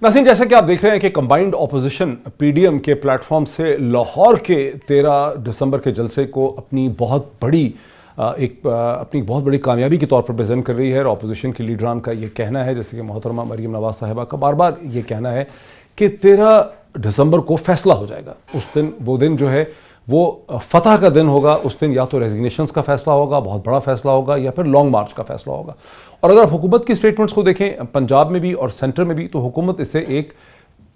नाज़रीन, जैसा कि आप देख रहे हैं कि कंबाइंड ऑपोजिशन पीडीएम के प्लेटफॉर्म से लाहौर के 13 दिसंबर के जलसे को अपनी बहुत बड़ी कामयाबी के तौर पर प्रेजेंट कर रही है। और ऑपोजिशन के लीडरान का ये कहना है, जैसे कि मोहतरमा मरीम नवाज साहिबा का बार बार ये कहना है कि 13 दिसंबर को फैसला हो जाएगा। उस दिन वो दिन जो है वो फतह का दिन होगा। उस दिन या तो रेजिग्नेशंस का फैसला होगा, बहुत बड़ा फैसला होगा, या फिर लॉन्ग मार्च का फैसला होगा। और अगर आप हुकूमत की स्टेटमेंट्स को देखें, पंजाब में भी और सेंटर में भी, तो हुकूमत इसे एक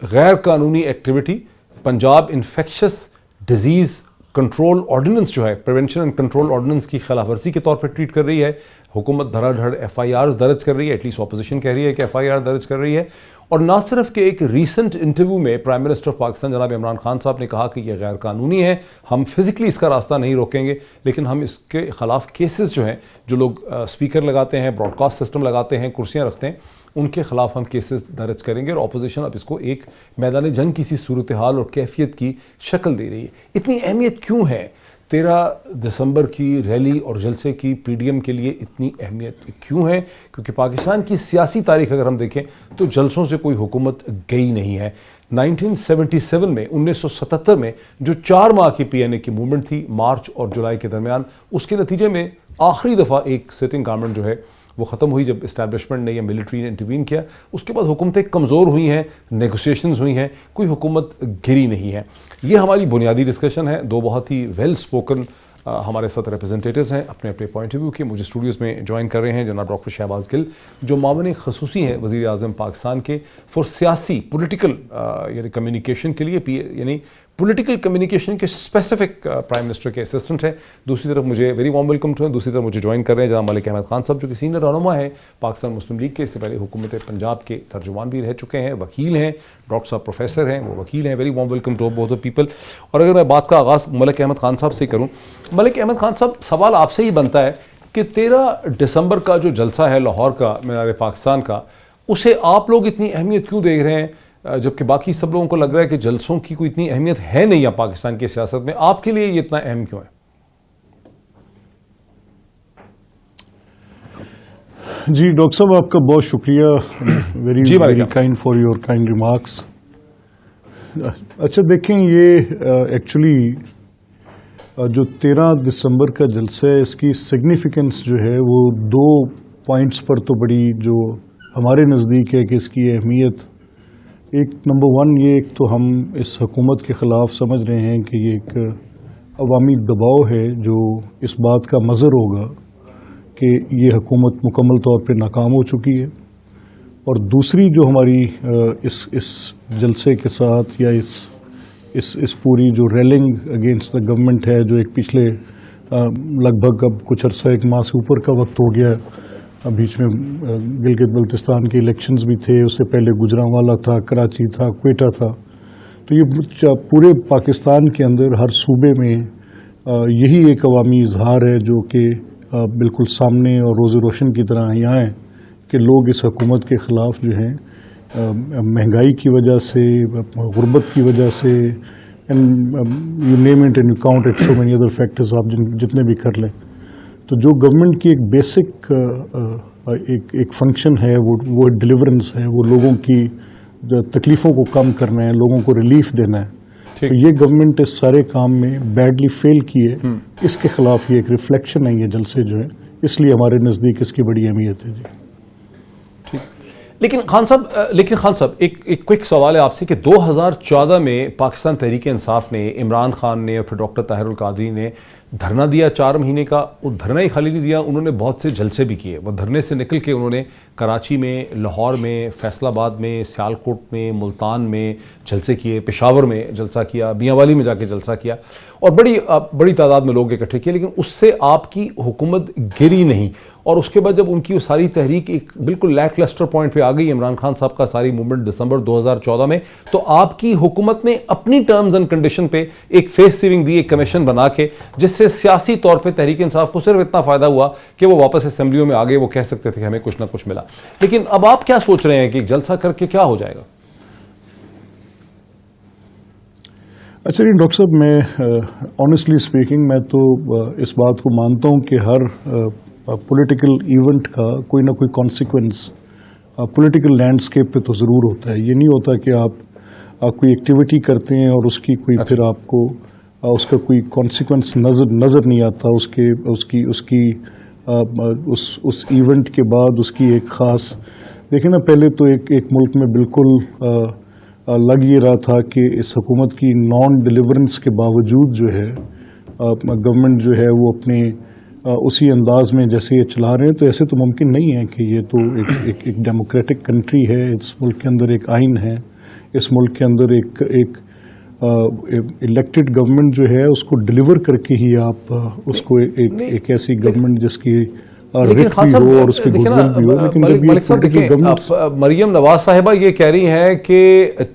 गैर कानूनी activity, Punjab infectious disease control ordinance जो है, प्रिवेंशन एंड कंट्रोल ऑर्डिनेंस की खिलाफ वर्जी के तौर पर ट्रीट कर रही है। हुकूमत धड़ाधड़ FIRs दर्ज कर रही है, एटलीस्ट ऑपोजिशन कह रही है कि FIR दर्ज कर रही है। और ना सिर्फ कि एक रीसेंट इंटरव्यू में प्राइम मिनिस्टर ऑफ पाकिस्तान जनाब इमरान खान साहब ने कहा कि यह गैर कानूनी है, हम फिजिकली इसका रास्ता नहीं रोकेंगे, लेकिन हम इसके खिलाफ केसेस जो हैं, जो लोग स्पीकर लगाते हैं, ब्रॉडकास्ट सिस्टम लगाते हैं, कुर्सियां रखते हैं, उनके खिलाफ हम केसेस दर्ज करेंगे। और अपोजिशन अब इसको एक मैदान जंग की सी सूरत हाल और कैफियत की शक्ल दे रही है। इतनी अहमियत क्यों है 13 दिसंबर की रैली और जलसे की? पीडीएम के लिए इतनी अहमियत क्यों है? क्योंकि पाकिस्तान की सियासी तारीख अगर हम देखें तो जलसों से कोई हुकूमत गई नहीं है। 1977 में 1977 में जो 4 माह की PNA की मूवमेंट थी, मार्च और जुलाई के दरमियान, उसके नतीजे में आखिरी दफ़ा एक सिटिंग गवर्नमेंट जो है वो ख़त्म हुई जब इस्टेब्लिशमेंट ने या मिलिट्री ने इंटरवीन किया। उसके बाद हुकूमतें कमज़ोर हुई हैं, नेगोशिएशंस हुई हैं, कोई हुकूमत गिरी नहीं है। ये हमारी बुनियादी डिस्कशन है। दो बहुत ही वेल स्पोकन हमारे साथ रिप्रेजेंटेटिव्स हैं, अपने अपने पॉइंट ऑफ व्यू के। मुझे स्टूडियोज़ में ज्वाइन कर रहे हैं जनाब डॉक्टर शहबाज गिल, जो मामले खसूसी हैं वज़ीर आज़म पाकिस्तान के फॉर सियासी पॉलिटिकल यानी कम्युनिकेशन के लिए, यानी पॉलिटिकल कम्युनिकेशन के स्पेसिफिक प्राइम मिनिस्टर के असिस्टेंट हैं। दूसरी तरफ मुझे वेरी वार्म वेलकम टू है, दूसरी तरफ मुझे ज्वाइन कर रहे हैं जनाब मलिक अहमद खान साहब, जो कि सीनियर रहनुमा है पाकिस्तान मुस्लिम लीग के। इससे पहले हुकूमत पंजाब के तर्जुमान भी रह चुके हैं, वकील हैं, डॉक्टर साहब प्रोफेसर हैं, वो वकील हैं। Very warm welcome to both the people. और अगर मैं बात का आगाज़ मलिक अहमद खान साहब से करूँ, मलिक अहमद खान साहब, सवाल आपसे ही बनता है कि 13 दिसंबर का जो जलसा है लाहौर का, मीनार पाकिस्तान का, उसे आप लोग इतनी अहमियत क्यों देख रहे हैं, जबकि बाकी सब लोगों को लग रहा है कि जलसों की कोई इतनी अहमियत है नहीं या पाकिस्तान की सियासत में? आपके लिए ये इतना अहम क्यों है? जी डॉक्टर साहब, आपका बहुत शुक्रिया, very kind for your kind remarks. अच्छा देखें, ये एक्चुअली जो 13 दिसंबर का जलसा है, इसकी सिग्निफिकेंस जो है वो 2 पॉइंट्स पर तो बड़ी जो हमारे नज़दीक है कि इसकी अहमियत, एक नंबर 1 ये, एक तो हम इस हुकूमत के ख़िलाफ़ समझ रहे हैं कि ये एक अवामी दबाव है जो इस बात का मज़र होगा कि ये हुकूमत मुकम्मल तौर पे नाकाम हो चुकी है। और दूसरी जो हमारी इस जलसे के साथ या इस पूरी जो रेलिंग अगेंस्ट द गवर्नमेंट है, जो एक पिछले लगभग अब कुछ अर्सा 1 माह से ऊपर का वक्त हो गया, बीच में गिलगित बल्तिस्तान के इलेक्शंस भी थे, उससे पहले गुजरांवाला था, कराची था, क्वेटा था। तो ये पूरे पाकिस्तान के अंदर हर सूबे में यही एक अवामी इजहार है जो कि बिल्कुल सामने और रोज़ रोशन की तरह यहाँ है कि लोग इस हुकूमत के ख़िलाफ़ जो हैं, महंगाई की वजह से, गुर्बत की वजह से, and you name it and you count it, so many other factors आप जितने भी कर लें। तो जो गवर्नमेंट की एक बेसिक एक फंक्शन है वो डिलीवरेंस है, वो लोगों की तकलीफ़ों को कम करना है, लोगों को रिलीफ देना है। तो ये गवर्नमेंट इस सारे काम में बैडली फेल की है। इसके ख़िलाफ़ ये एक रिफ्लेक्शन है ये जलसे जो है, इसलिए हमारे नज़दीक इसकी बड़ी अहमियत है। जी ठीक। लेकिन खान साहब एक क्विक सवाल है आपसे कि 2014 में पाकिस्तान तहरीक इंसाफ ने, इमरान खान ने और फिर डॉक्टर ताहिरुल कादरी ने धरना दिया 4 महीने का। वो धरना ही खाली नहीं दिया, उन्होंने बहुत से जलसे भी किए। वो धरने से निकल के उन्होंने कराची में, लाहौर में, फैसलाबाद में, सियालकोट में, मुल्तान में जलसे किए, पेशावर में जलसा किया, मियांवाली में जाके जलसा किया, और बड़ी तादाद में लोग इकट्ठे किए। लेकिन उससे आपकी हुकूमत गिरी नहीं। और उसके बाद जब उनकी वो सारी तहरीक एक बिल्कुल लैकलस्टर पॉइंट पे आ गई, इमरान खान साहब का सारी मूवमेंट दिसंबर 2014 में, तो आपकी हुकूमत ने अपनी टर्म्स एंड कंडीशन पे एक फेस सेविंग दी, एक कमीशन बना के, जिससे सियासी तौर पे तहरीक इंसाफ को सिर्फ इतना फ़ायदा हुआ कि वो वापस असेंबलियों में आ गए। वो कह सकते थे कि हमें कुछ ना कुछ मिला। लेकिन अब आप क्या सोच रहे हैं कि जलसा करके क्या हो जाएगा? अच्छा जी डॉक्टर साहब, मैं ऑनेस्टली स्पीकिंग, मैं तो इस बात को मानता हूँ कि हर पॉलिटिकल इवेंट का कोई ना कोई कॉन्सिक्वेंस पॉलिटिकल लैंडस्केप पे तो ज़रूर होता है। ये नहीं होता कि आप कोई एक्टिविटी करते हैं और उसकी कोई फिर आपको उसका कोई कॉन्सिक्वेंस नज़र नहीं आता, उस इवेंट के बाद उसकी एक ख़ास। देखिए ना, पहले तो एक मुल्क में बिल्कुल लग ये रहा था कि इस हुकूमत की नॉन डिलीवरेंस के बावजूद जो है गवर्नमेंट जो है वो अपने उसी अंदाज में जैसे ये चला रहे हैं, तो ऐसे तो मुमकिन नहीं है कि ये तो एक डेमोक्रेटिक कंट्री है, इस मुल्क के अंदर एक आइन है, इस मुल्क के अंदर एक इलेक्टेड गवर्नमेंट जो है उसको डिलीवर करके ही आप उसको एक ऐसी गवर्नमेंट जिसकी लेकिन खान साहब देखिए ना मलिक साहब, देखिए मरियम नवाज साहिबा ये कह रही हैं कि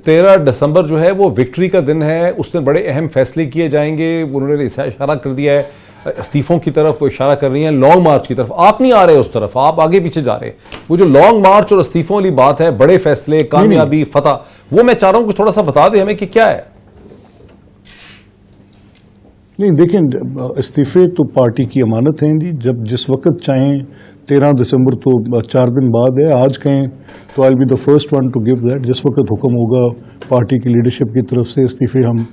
13 दिसंबर जो है वो विक्ट्री का दिन है, उस दिन बड़े अहम फैसले किए जाएंगे। उन्होंने इशारा कर दिया है इस्तीफों की तरफ, वो इशारा कर रही हैं लॉन्ग मार्च की तरफ। आप नहीं आ रहे उस तरफ, आप आगे पीछे जा रहे। वो जो लॉन्ग मार्च और इस्तीफों वाली बात है, बड़े फैसले, कामयाबी, फतह, वो मैं चाह रहा हूं कि थोड़ा सा बता दें हमें कि क्या है। नहीं, देखिए इस्तीफे तो पार्टी की अमानत हैं जी, जब जिस वक्त चाहें। 13 दिसंबर तो 4 दिन बाद है, आज कहें तो I be the first one to give that. जिस वक्त हुक्म होगा पार्टी की लीडरशिप की तरफ से, इस्तीफे हम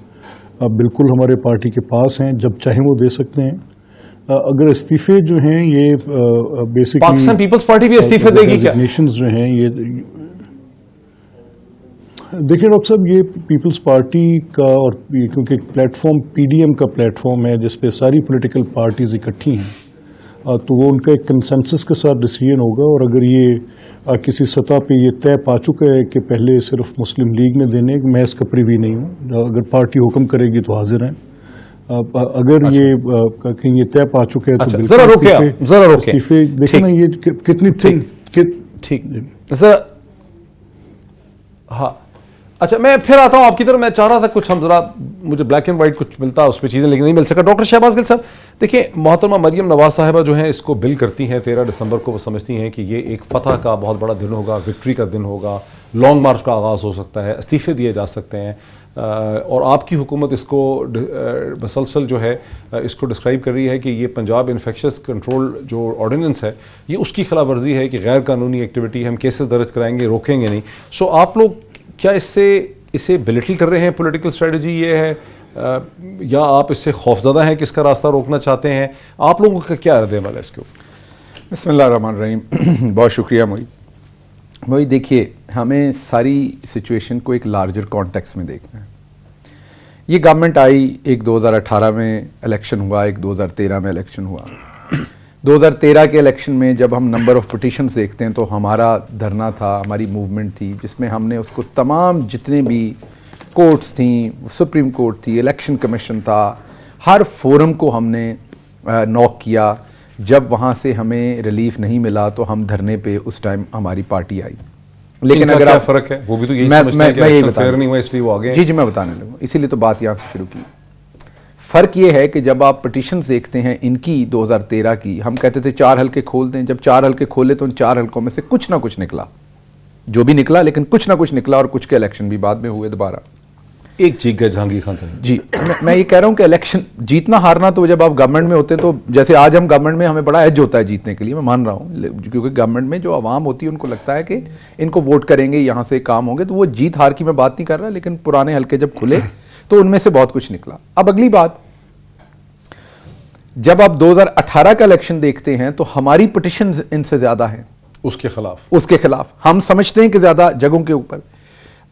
बिल्कुल हमारे पार्टी के पास हैं, जब चाहें वो दे सकते हैं। अगर इस्तीफे जो हैं ये बेसिकली पाकिस्तान पीपल्स पार्टी भी इस्तीफे देगी क्या? नेशंस जो हैं ये देखिए डॉक्टर साहब, ये पीपल्स पार्टी का और क्योंकि प्लेटफॉर्म पीडीएम का प्लेटफॉर्म है जिस पे सारी पॉलिटिकल पार्टीज इकट्ठी हैं, तो वो उनका एक कंसेंसस के साथ डिसीजन होगा। और अगर ये किसी सतह पे ये तय पा चुका है कि पहले सिर्फ मुस्लिम लीग ने देने, मैं इसका प्रिवी नहीं हूँ, अगर पार्टी हुक्म करेगी तो हाजिर हैं। अगर ये कहीं ये तय पा चुके हैं तो जरा रोके इस्तीफे देखिए ना, ये कितनी ठीक सर। हाँ अच्छा, मैं फिर आता हूं आपकी तरफ। मैं चाह रहा था कुछ हम जरा मुझे ब्लैक एंड व्हाइट कुछ मिलता उस पर चीज़ें, लेकिन नहीं मिल सका। डॉक्टर शहबाज गिल साहब, देखिए मोहतरमा मरियम नवाज साहिबा जो हैं इसको बिल करती हैं 13 दिसंबर को। वो समझती हैं कि ये एक फतह का बहुत बड़ा दिन होगा, विक्ट्री का दिन होगा, लॉन्ग मार्च का आगाज़ हो सकता है, इस्तीफे दिए जा सकते हैं। और आपकी हुकूमत इसको मसलसल जो है इसको डिस्क्राइब कर रही है कि ये पंजाब इन्फेक्शस कंट्रोल जो ऑर्डिनेंस है ये उसकी खिलाफ वर्जी है, कि गैर कानूनी एक्टिविटी, हम केसेस दर्ज कराएंगे, रोकेंगे नहीं। सो आप लोग क्या इसे बिलिटल कर रहे हैं? पॉलिटिकल स्ट्रेटजी ये है या आप इससे खौफज़दा हैं कि इसका रास्ता रोकना चाहते हैं? आप लोगों का क्या रद्द-ए-अमल है इसके ऊपर? बिस्मिल्लाहिर्रहमानिर्रहीम। बहुत शुक्रिया मोई। देखिए, हमें सारी सिचुएशन को एक लार्जर कॉन्टेक्स्ट में देखना है। ये गवर्नमेंट आई, एक 2018 में इलेक्शन हुआ, एक 2013 में इलेक्शन हुआ। 2013 के इलेक्शन में जब हम नंबर ऑफ़ पिटिशन्स देखते हैं तो हमारा धरना था, हमारी मूवमेंट थी, जिसमें हमने उसको तमाम जितने भी कोर्ट्स थी, सुप्रीम कोर्ट थी, इलेक्शन कमीशन था, हर फोरम को हमने नॉक किया। जब वहाँ से हमें रिलीफ नहीं मिला तो हम धरने पे उस टाइम हमारी पार्टी आई। लेकिन अगर आप फ़र्क है, वो भी तो यही समझते हैं कि इलेक्शन फेयर नहीं हुआ इसलिए वो आ गए। जी मैं बताने लगा, इसीलिए तो बात यहाँ से शुरू की। फ़र्क ये है कि जब आप पिटिशन्स देखते हैं इनकी 2013 की, हम कहते थे 4 हल्के खोल दें। जब 4 हल्के खोले तो उन 4 हल्कों में से कुछ ना कुछ निकला, जो भी निकला, लेकिन कुछ ना कुछ निकला। और कुछ के इलेक्शन भी बाद में हुए दोबारा। एक जीत गए जहांगीर खान था जी। मैं ये कह रहा हूँ कि इलेक्शन जीतना हारना तो जब आप गवर्नमेंट में होते हैं तो जैसे आज हम गवर्नमेंट में, हमें बड़ा एज होता है जीतने के लिए, मैं मान रहा हूँ, क्योंकि गवर्नमेंट में जो आवाम होती है उनको लगता है कि इनको वोट करेंगे, यहाँ से काम होंगे, तो वो जीत हार की मैं बात नहीं कर रहा। लेकिन पुराने हल्के जब खुले तो उनमें से बहुत कुछ निकला। अब अगली बात, जब आप 2018 का इलेक्शन देखते हैं तो हमारी पिटिशन इनसे ज्यादा है उसके खिलाफ। हम समझते हैं कि ज्यादा जगहों के ऊपर।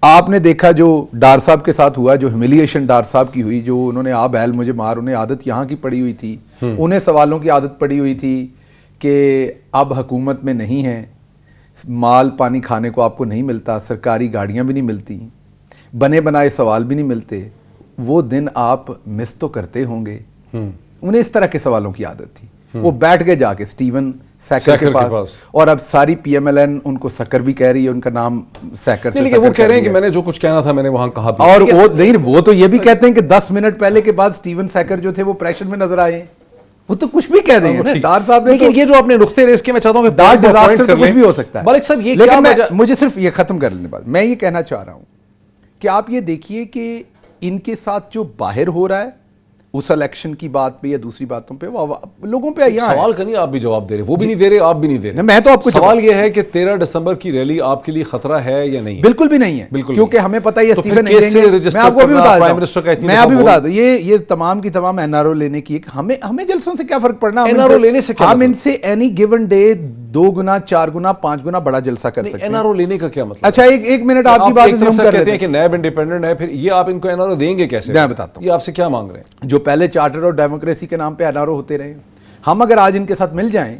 आपने देखा जो डार साहब के साथ हुआ, जो ह्यूमिलिएशन डार साहब की हुई, जो उन्होंने आ बैल मुझे मार, उन्हें आदत यहाँ की पड़ी हुई थी, उन्हें सवालों की आदत पड़ी हुई थी कि अब हुकूमत में नहीं है, माल पानी खाने को आपको नहीं मिलता, सरकारी गाड़ियाँ भी नहीं मिलती, बने बनाए सवाल भी नहीं मिलते। वो दिन आप मिस तो करते होंगे। उन्हें इस तरह के सवालों की आदत थी। वो बैठ गए जाके स्टीवन सैकर के पास, और अब सारी पीएमएलएन उनको सकर भी कह रही है, उनका नाम सैकर से लेकिन वो कह रहे हैं कि मैंने जो कुछ कहना था मैंने वहां कहा भी। और वो नहीं, वो तो ये भी कहते हैं कि 10 मिनट पहले के बाद स्टीवन सैकर जो थे वो प्रेशर में नजर आए। वो तो कुछ भी कह देंगे ना डार साहब ने। लेकिन ये जो आपने नुक्ते रेस के, मैं चाहता हूं कि डार डिजास्टर तो कुछ भी हो सकता है। मलिक साहब ये लेकिन मुझे सिर्फ ये खत्म कर लेने बाद मैं ये कहना चाह रहा हूं कि आप ये देखिए कि इनके साथ जो बाहर हो रहा है اس الیکشن کی بات پہ یا دوسری باتوں پہ وہ لوگوں پہ یہاں سوال کا نہیں آپ بھی جواب دے رہے, وہ بھی نہیں دے رہے, آپ بھی نہیں دے رہے. میں تو آپ کو سوال یہ ہے کہ 13 دسمبر کی ریلی آپ کے لیے خطرہ ہے یا نہیں؟ بالکل بھی نہیں ہے, بالکل, کیونکہ ہمیں پتہ ہے استعفے نہیں دیں گے. میں آپ کو ابھی بتا دوں یہ تمام کی تمام این آر او لینے کی, ہمیں جلسوں سے کیا فرق پڑنا, ہم ان سے اینی گیون ڈے 2 گنا 4 گنا 5 گنا بڑا جلسہ کر سکتے ہیں. این آر او لینے کا کیا مطلب؟ اچھا ایک منٹ آپ کی بات زوم کر لیتے ہیں کہ نیب انڈیپینڈنٹ ہے, پھر یہ آپ ان کو این آر او دیں گے کیسے؟ میں بتاتا ہوں یہ آپ سے کیا مانگ رہے ہیں. جو پہلے چارٹر اور ڈیموکریسی کے نام پہ این آر او ہوتے رہے, ہم اگر آج ان کے ساتھ مل جائیں,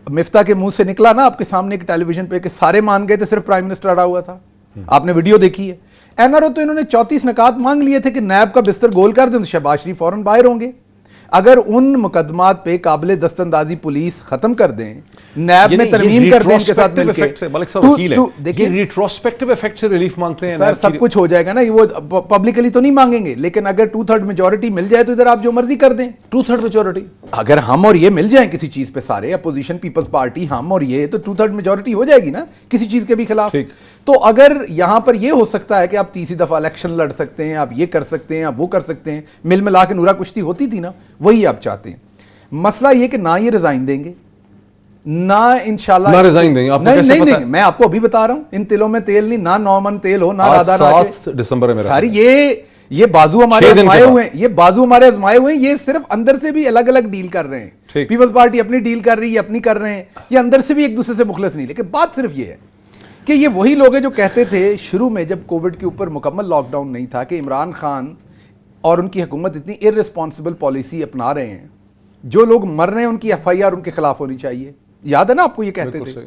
مفتاح کے منہ سے نکلا نا آپ کے سامنے ایک ٹیلی ویژن پہ کہ سارے مان گئے تھے, صرف پرائم منسٹر اڑا ہوا تھا, آپ نے ویڈیو دیکھی ہے. این آر او تو انہوں نے 34 نکات مانگ لیے تھے کہ نیب کا بستر گول کر دیں تو شہباز شریف فوراً باہر ہوں گے. اگر ان مقدمات پہ قابل دست اندازی پولیس ختم کر دیں, نیب میں ترمیم کر دیں ان کے ساتھ مل کے, دیکھیں ریٹروسپیکٹیو ایفیکٹ سے ریلیف مانگتے ہیں سر, سب کچھ ہو جائے گا نا, وہ پبلکلی تو نہیں مانگیں گے, لیکن اگر 2/3 میجورٹی مل جائے تو ادھر آپ جو مرضی کر دیں. 2/3 میجورٹی اگر ہم اور یہ مل جائیں کسی چیز پہ, سارے اپوزیشن پیپلز پارٹی ہم اور یہ, تو 2/3 میجورٹی ہو جائے گی نا کسی چیز کے بھی خلاف. تو اگر یہاں پر یہ ہو سکتا ہے کہ آپ تیسری دفعہ الیکشن لڑ سکتے ہیں, آپ یہ کر سکتے ہیں, آپ وہ کر سکتے ہیں, مل ملا کے نورا کشتی ہوتی تھی نا, وہی آپ چاہتے ہیں. مسئلہ یہ کہ نہ یہ ریزائن دیں گے, نہ انشاءاللہ نہ ریزائن دیں گے. آپ کو کیسے نہیں پتہ دیں گے؟ میں آپ کو ابھی بتا رہا ہوں, ان تلوں میں تیل نہیں, نہ 9 من تیل ہو, نہ رادہ 7 دسمبر ہے ساری یہ بازو ہمارے آزمائے ہوئے ہیں, یہ بازو ہمارے آزمائے ہوئے ہیں, یہ صرف اندر سے بھی الگ الگ ڈیل کر رہے ہیں. پیپلز پارٹی اپنی ڈیل کر رہی ہے, اپنی کر رہے ہیں, یہ اندر سے بھی ایک دوسرے سے مخلص نہیں. لیکن بات صرف یہ ہے کہ یہ وہی لوگ ہیں جو کہتے تھے شروع میں جب کووڈ کے اوپر مکمل لاک ڈاؤن نہیں تھا کہ عمران خان اور ان کی حکومت اتنی ارریسپانسبل پالیسی اپنا رہے ہیں, جو لوگ مر رہے ہیں ان کی ایف آئی آر ان کے خلاف ہونی چاہیے. یاد ہے نا آپ کو یہ کہتے تھے.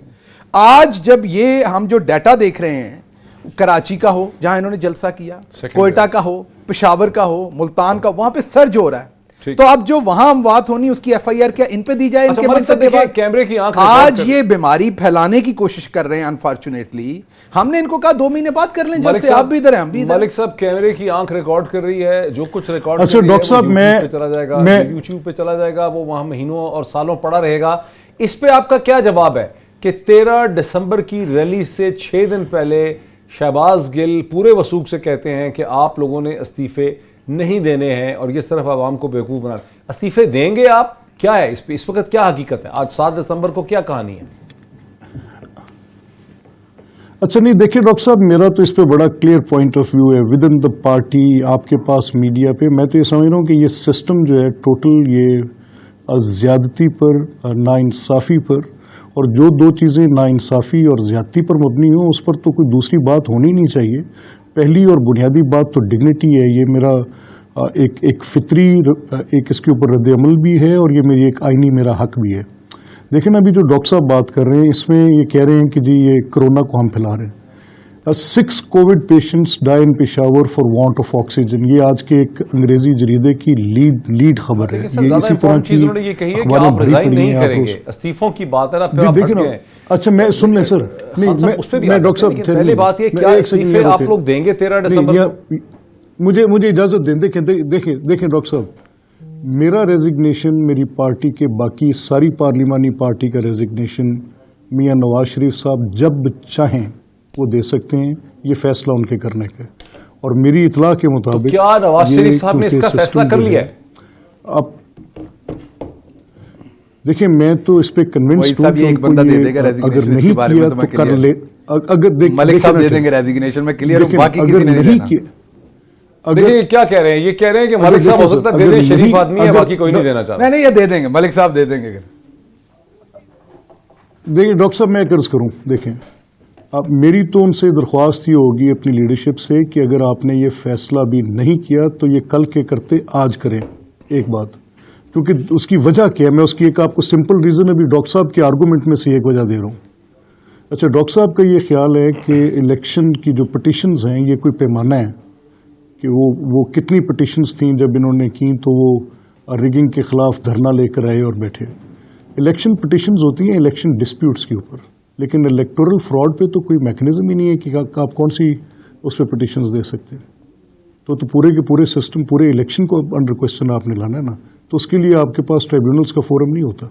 آج جب یہ ہم جو ڈیٹا دیکھ رہے ہیں, کراچی کا ہو جہاں انہوں نے جلسہ کیا, کوئٹہ کا ہو, پشاور کا ہو, ملتان کا, وہاں پہ سرج ہو رہا ہے. تو اب جو وہاں اموات ہونی اس کی ایف آئی آر کیا ان پہ دی جائے؟ ان کے منصب کے بعد کیمرے کی آنکھ آج یہ بیماری پھیلانے کی کوشش کر رہے ہیں. انفارچونیٹلی ہم نے ان کو کہا 2 مہینے بعد کر لیں, جب سے آپ بھی ادھر ہیں ہم بھی ادھر. ملک صاحب کیمرے کی آنکھ ریکارڈ کر رہی ہے, جو کچھ ریکارڈ اچھا ڈاکٹر صاحب میں چلا جائے گا, یوٹیوب پہ چلا جائے گا, وہ وہاں مہینوں اور سالوں پڑا رہے گا. اس پہ آپ کا کیا جواب ہے کہ 13 دسمبر کی ریلی سے 6 دن پہلے شہباز گل پورے وثوق سے کہتے ہیں کہ آپ لوگوں نے استعفے نہیں دینے ہیں اور اس طرف عوام کو بیوقوف بنا. استعفے دیں گے آپ؟ کیا ہے اس پہ اس وقت کیا حقیقت ہے؟ آج 7 دسمبر کو کیا کہانی ہے؟ اچھا نہیں دیکھیں ڈاکٹر صاحب, میرا تو اس پہ بڑا کلیئر پوائنٹ آف ویو ہے ود ان دا پارٹی, آپ کے پاس میڈیا پہ. میں تو یہ سمجھ رہا ہوں کہ یہ سسٹم جو ہے ٹوٹل یہ زیادتی پر, ناانصافی پر, اور جو 2 چیزیں ناانصافی اور زیادتی پر مبنی ہوں اس پر تو کوئی دوسری بات ہونی نہیں چاہیے. پہلی اور بنیادی بات تو ڈگنیٹی ہے. یہ میرا ایک فطری ایک اس کے اوپر رد عمل بھی ہے اور یہ میری ایک آئینی میرا حق بھی ہے. دیکھیں ابھی جو ڈاکٹر صاحب بات کر رہے ہیں اس میں یہ کہہ رہے ہیں کہ جی یہ کرونا کو ہم پھیلا رہے ہیں. 6 Covid patients dye in Peshawar for want of oxygen, یہ آج کے ایک انگریزی جریدے کی لیڈ خبر ہے. یہ اسی طرح کی اخباریں بھری پڑی ہیں. استعفوں کی بات ہے. اچھا میں سن لیں سر, میں ڈاکٹر صاحب پہلی بات یہ کیا استعفے آپ لوگ دیں گے 13 دسمبر کو؟ مجھے اجازت دیں. دیکھیں ڈاکٹر صاحب, میرا ریزگنیشن میری پارٹی کے باقی ساری پارلیمانی پارٹی کا ریزگنیشن میاں نواز شریف صاحب جب چاہیں وہ دے سکتے ہیں. یہ فیصلہ ان کے کرنے کا, اور میری اطلاع کے مطابق کیا نواز شریف صاحب نے اس کا فیصلہ کر لیا ہے؟ اب دیکھیں میں تو اس پہ کنونسڈ ہوں کہ ایک بندہ دے دے گا ریزگنیشن اس کے بارے میں, تو میں کر لے. اگر ملک صاحب دے دیں گے ریزگنیشن, میں کلیئر ہوں, باقی کسی نے نہیں دینا. دیکھیں کیا کہہ رہے ہیں, یہ کہہ رہے ہیں کہ ملک صاحب ہو سکتا ہے دے دیں, شریف آدمی ہے, باقی کوئی نہیں دینا چاہتا. نہیں یہ دے دیں گے, ملک صاحب دے دیں گے. دیکھیں ڈاکٹر صاحب میں عرض کروں, دیکھیں اب میری تو ان سے درخواست یہ ہوگی اپنی لیڈرشپ سے کہ اگر آپ نے یہ فیصلہ بھی نہیں کیا تو یہ کل کے کرتے آج کریں. ایک بات, کیونکہ اس کی وجہ کیا ہے, میں اس کی ایک آپ کو سمپل ریزن ابھی ڈاکٹر صاحب کے آرگومنٹ میں سے ایک وجہ دے رہا ہوں. اچھا ڈاکٹر صاحب کا یہ خیال ہے کہ الیکشن کی جو پٹیشنز ہیں یہ کوئی پیمانہ ہے کہ وہ کتنی پٹیشنز تھیں جب انہوں نے کی تو وہ ریگنگ کے خلاف دھرنا لے کر آئے اور بیٹھے. الیکشن پٹیشنز ہوتی ہیں الیکشن ڈسپیوٹس کے اوپر, لیکن الیکٹورل فراڈ پہ تو کوئی میکنزم ہی نہیں ہے کہ آپ کون سی اس پہ پٹیشنز دے سکتے ہیں. تو پورے کے پورے سسٹم, پورے الیکشن کو انڈر کوسچن آپ نے لانا ہے نا, تو اس کے لیے آپ کے پاس ٹریبیونلز کا فورم نہیں ہوتا.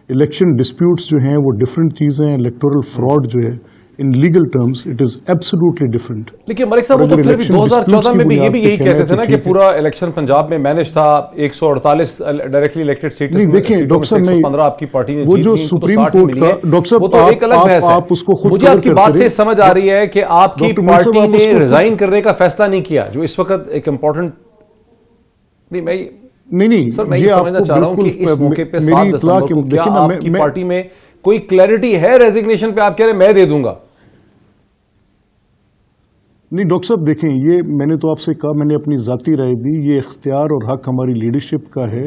الیکشن ڈسپیوٹس جو ہیں وہ ڈفرینٹ چیزیں ہیں, الیکٹورل فراڈ جو ہے in legal terms, it is absolutely different. लेकिन मलिक साहब वो तो फिर भी 2014 में भी ये यही कहते थे ना कि पूरा इलेक्शन पंजाब में मैनेज था, 148 डायरेक्टली इलेक्टेड सीट्स में, देखिए डॉक्टर साहब, 115 आपकी पार्टी ने वो जो सुप्रीम कोर्ट का, डॉक्टर साहब, वो तो एक अलग बहस आप उसको है। खुद मुझे आपकी बात से समझ आ रही है कि आपकी पार्टी ने रिजाइन करने का फैसला नहीं किया, जो इस वक्त एक इंपॉर्टेंट नहीं सर, मैं ये समझना चाह रहा हूं कि इस मौके पे 7 दिसंबर को क्या आपकी पार्टी में कोई क्लैरिटी है रेजिग्नेशन पे? आप कह रहे हैं मैं दे दूंगा। नहीं डॉक्टर साहब, देखें, ये मैंने तो आपसे कहा, मैंने अपनी ज़ाती राय दी, ये इख्तियार और हक हमारी लीडरशिप का है।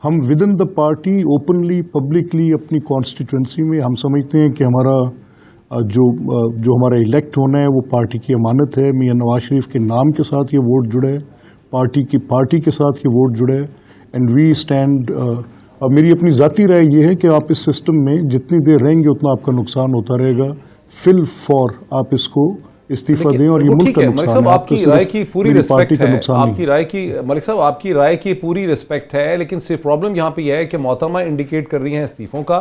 हम with in the party openly publicly अपनी कॉन्स्टिट्यूंसी में हम समझते हैं कि हमारा जो हमारा इलेक्ट होना है वो पार्टी की अमानत है। मियां नवाज शरीफ के नाम के साथ ये वोट जुड़ा है, पार्टी के साथ ये वोट जुड़ा है, एंड वी स्टैंड। अब मेरी अपनी ज़ाती राय ये है कि आप इस सिस्टम में जितनी देर रहेंगे उतना आपका नुकसान होता रहेगा। फिल फॉर आप इसको इस्तीफा दें और ये मुल्क का नुकसान है। आपकी राय की पूरी रिस्पेक्ट है, आपकी राय की, मलिक साहब आपकी राय की पूरी रिस्पेक्ट है, लेकिन सिर्फ प्रॉब्लम यहाँ पे यह है कि मोहतरमा इंडिकेट कर रही हैं इस्तीफों का,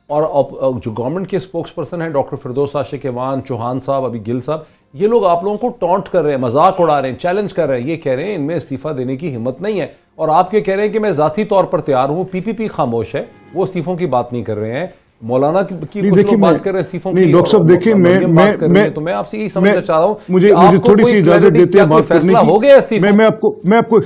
और जो गवर्नमेंट के स्पोक्स पर्सन हैं डॉक्टर फिरदौस आशिक एवान, चौहान साहब, अभी गिल साहब, ये लोग आप लोगों को टॉन्ट कर रहे हैं, मजाक उड़ा रहे हैं, चैलेंज कर रहे हैं, ये कह रहे हैं इनमें इस्तीफा देने की हिम्मत नहीं है, और आप ये कह रहे हैं कि मैं जाती तौर पर तैयार हूँ। पीपीपी खामोश है, वो इस्तीफों की बात नहीं कर रहे हैं। मौलाना की कुछ लोग बात कर रहे हैं इस्तीफों की, डॉक्टर साहब देखिए, मैं आपसे यही समझना चाह रहा हूँ, मुझे थोड़ी सी इजाजत देते हैं बात करने की। हो गया इस्तीफा? मैं आपको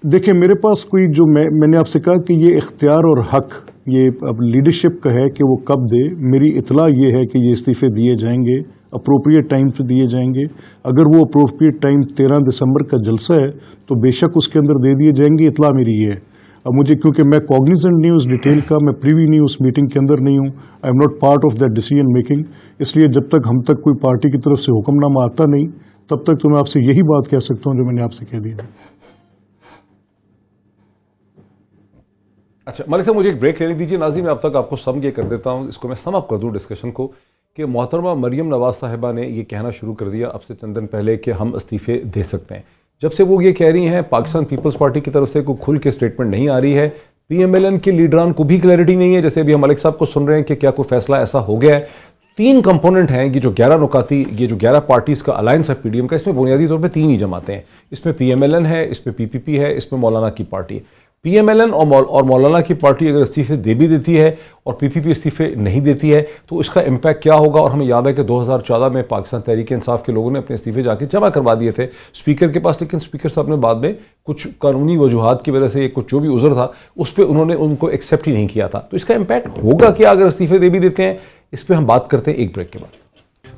देखिए, मेरे पास कोई जो मैंने आपसे कहा कि ये इख्तियार और हक ये अब लीडरशिप का है कि वो कब दे। मेरी इतला ये है कि ये इस्तीफे दिए जाएंगे, अप्रोप्रिएट टाइम पे दिए जाएंगे। अगर वो अप्रोप्रिएट टाइम 13 दिसंबर का जलसा है तो बेशक उसके अंदर दे दिए जाएंगे, इतला मेरी ये है। अब मुझे, क्योंकि मैं कॉग्निजेंट नहीं हूँ उस डिटेल का, मैं प्रीवी नहीं हूँ उस मीटिंग के अंदर नहीं हूँ, I am not part of that decision making, इसलिए जब तक हम तक कोई पार्टी की तरफ से हुक्मनामा आता नहीं तब तक तो मैं आपसे यही बात कह सकता हूँ जो मैंने आपसे कह दी। अच्छा मलिक साहब, मुझे एक ब्रेक लेने दीजिए। नाज़रीन, मैं अब तक आपको सम ये कर देता हूँ, इसको मैं सम अप कर दूँ डिस्कशन को, कि मोहतरमा मरियम नवाज साहिबा ने ये कहना शुरू कर दिया अब से चंद दिन पहले कि हम इस्तीफे दे सकते हैं। जब से वो ये कह रही हैं, पाकिस्तान पीपल्स पार्टी की तरफ से कोई खुल के स्टेटमेंट नहीं आ रही है, PMLN के लीडरान को भी क्लैरिटी नहीं है, जैसे अभी हम मलिक साहब को सुन रहे हैं कि क्या कोई फैसला ऐसा हो गया है। 3 कंपोनेंट हैं, ये जो 11 नुकाती, ये जो 11 पार्टीज़ का अलायंस है PDM का, इसमें बुनियादी तौर पर 3 ही जमातें हैं। इसमें PMLN है, इसमें PPP है, इसमें मौलाना की पार्टी है। PMLN और मौलाना की पार्टी अगर इस्तीफे दे भी देती है और PPP इस्तीफे नहीं देती है तो इसका इम्पैक्ट क्या होगा? और हमें याद है कि 2014 में पाकिस्तान तहरीक इंसाफ के लोगों ने अपने इस्तीफे जाके जमा करवा दिए थे स्पीकर के पास, लेकिन स्पीकर साहब ने बाद में कुछ कानूनी वजूहात की वजह से, कुछ जो भी उज़र था उस पर उन्होंने उनको एक्सेप्ट ही नहीं किया था। तो इसका इम्पैक्ट होगा क्या अगर इस्तीफे दे भी देते हैं? इस पर हम बात करते हैं एक ब्रेक के बाद।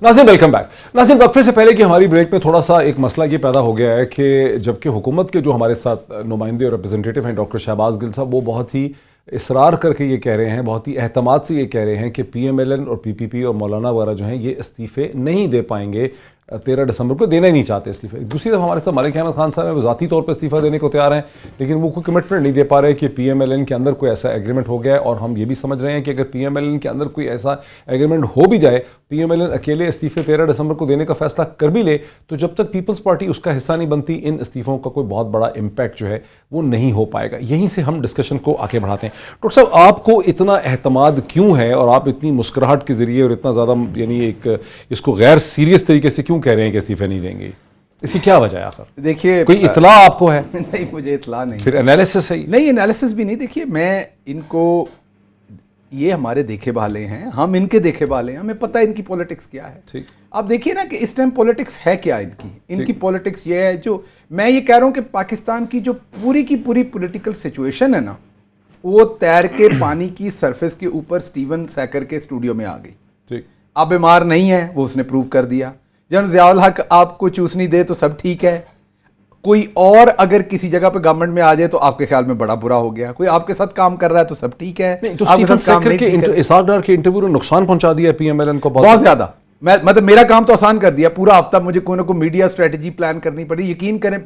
नाज़रीन, वेलकम बैक। नाज़रीन, वक्फे से पहले कि हमारी ब्रेक में थोड़ा सा एक मसला ये पैदा हो गया है कि जबकि हुकूमत के जो हमारे साथ नुमाइंदे और रिप्रेजेंटेटिव हैं डॉक्टर शहबाज गिल साहब, वो बहुत ही इसरार करके ये कह रहे हैं, बहुत ही एहतमाद से ये कह रहे हैं कि PMLN और PPP और मौलाना वगैरह जो हैं ये इस्तीफे नहीं दे पाएंगे, 13 दिसंबर को देना ही नहीं चाहते इस्तीफे। दूसरी तरफ हमारे साथ मलिक अहमद खान साहब हैं, वो ज़ाती तौर पर इस्तीफा देने को तैयार हैं, लेकिन वो कोई कमिटमेंट नहीं दे पा रहे कि PMLN के अंदर कोई ऐसा एग्रीमेंट हो गया है। और हम ये भी समझ रहे हैं कि अगर PMLN के अंदर कोई ऐसा एग्रीमेंट हो भी जाए, PMLN अकेले इस्तीफे 13 दिसंबर को देने का फैसला कर भी ले, तो जब तक पीपल्स पार्टी उसका हिस्सा नहीं बनती, इन इस्तीफों का कोई बहुत बड़ा इम्पैक्ट जो है वो नहीं हो पाएगा। यहीं से हम डिस्कशन को आगे बढ़ाते हैं। डॉक्टर साहब, आपको इतना एहतमाद क्यों है और आप इतनी मुस्कुराहट के जरिए और इतना ज़्यादा यानी एक इसको गैर सीरियस तरीके से क्यों कह रहे हैं कि इस्तीफे नहीं देंगे? इसकी क्या वजह है आखिर? देखिए, कोई इतला आपको है? नहीं, मुझे इतला नहीं। फिर एनालिसिस है? नहीं, एनालिसिस भी नहीं। देखिए, मैं इनको, ये हमारे देखे वाले हैं, हम इनके देखे वाले हैं, हमें पता है इनकी पॉलिटिक्स क्या है। ठीक। अब देखिए ना कि इस टाइम पॉलिटिक्स है क्या इनकी पॉलिटिक्स ये है, जो मैं ये कह रहा हूं कि पाकिस्तान की जो पूरी की पूरी पॉलिटिकल सिचुएशन है ना, वो तैर के पानी की सरफेस के ऊपर स्टीवन सैकर के स्टूडियो में आ गई। ठीक। आप बीमार नहीं है, वो उसने प्रूव कर दिया। जब ज़ियाउल हक आपको चूसनी दे तो सब ठीक है, कोई और अगर किसी जगह पे गवर्नमेंट में आ जाए तो आपके ख्याल में बड़ा बुरा हो गया, कोई आपके साथ काम कर रहा है तो सब ठीक है। तो स्टीवन सैकर के इसाक डार के इंटरव्यू ने नुकसान पहुंचा दिया PMLN को बहुत ज्यादा। मैं मतलब मेरा काम तो आसान कर दिया, पूरा हफ्ता मुझे कोई ना कोई मीडिया स्ट्रेटजी प्लान करनी पड़ी। यकीन करें,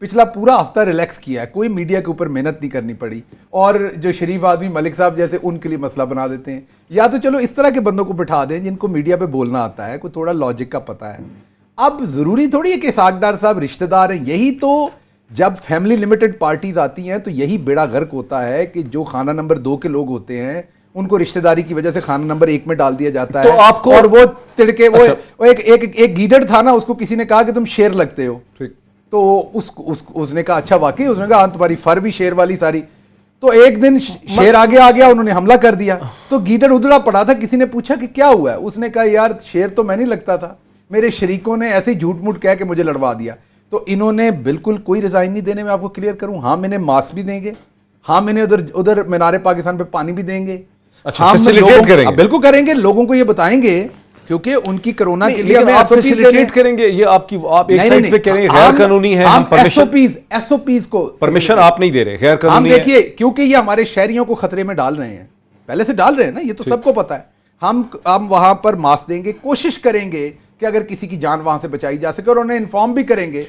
पिछला पूरा हफ्ता रिलैक्स किया है, कोई मीडिया के ऊपर मेहनत नहीं करनी पड़ी। और जो शरीफ आदमी मलिक साहब जैसे, उनके लिए मसला बना देते हैं। या तो चलो इस तरह के बंदों को बिठा दें जिनको मीडिया पे बोलना आता है, कोई थोड़ा लॉजिक का पता है। अब जरूरी थोड़ी है कि इसाक डार साहब रिश्तेदार हैं। यही तो, जब फैमिली लिमिटेड पार्टीज आती हैं तो यही बेड़ा गर्क होता है कि जो खाना नंबर 2 के लोग होते हैं ان کو رشتہ داری کی وجہ سے خانہ نمبر 1 میں ڈال دیا جاتا ہے. تو آپ کو اور وہ تڑکے وہ ایک گیدڑ تھا نا, اس کو کسی نے کہا کہ تم شیر لگتے ہو, تو اس نے کہا اچھا واقعی, اس نے کہا تمہاری فر بھی شیر والی ساری. تو ایک دن شیر آگے آ گیا, انہوں نے حملہ کر دیا, تو گیدڑ ادھڑا پڑا تھا. کسی نے پوچھا کہ کیا ہوا ہے, اس نے کہا یار شیر تو میں نہیں لگتا تھا, میرے شریکوں نے ایسے ہی جھوٹ موٹ کہہ کے مجھے لڑوا دیا. تو انہوں نے بالکل کوئی ریزائن نہیں دینے, میں آپ کو کلیئر کروں. ہاں میں نے ماسک بھی دیں گے, ہاں میں نے ادھر مینار پاکستان پہ پانی بھی دیں گے, بالکل کریں گے, لوگوں کو یہ بتائیں گے, کیونکہ ان کی کرونا کے لیے آپ فیسیلیٹیٹ کریں گے. یہ آپ ایک سائڈ پہ کہہ رہے ہیں غیر قانونی ہے, ایس او پیز کو پرمیشن آپ نہیں دے رہے, غیر قانونی ہے. دیکھیے کیونکہ یہ ہمارے شہریوں کو خطرے میں ڈال رہے ہیں, پہلے سے ڈال رہے ہیں نا, یہ تو سب کو پتا ہے. ہم وہاں پر ماسک دیں گے, کوشش کریں گے کہ اگر کسی کی جان وہاں سے بچائی جا سکے, اور انہیں انفارم بھی کریں گے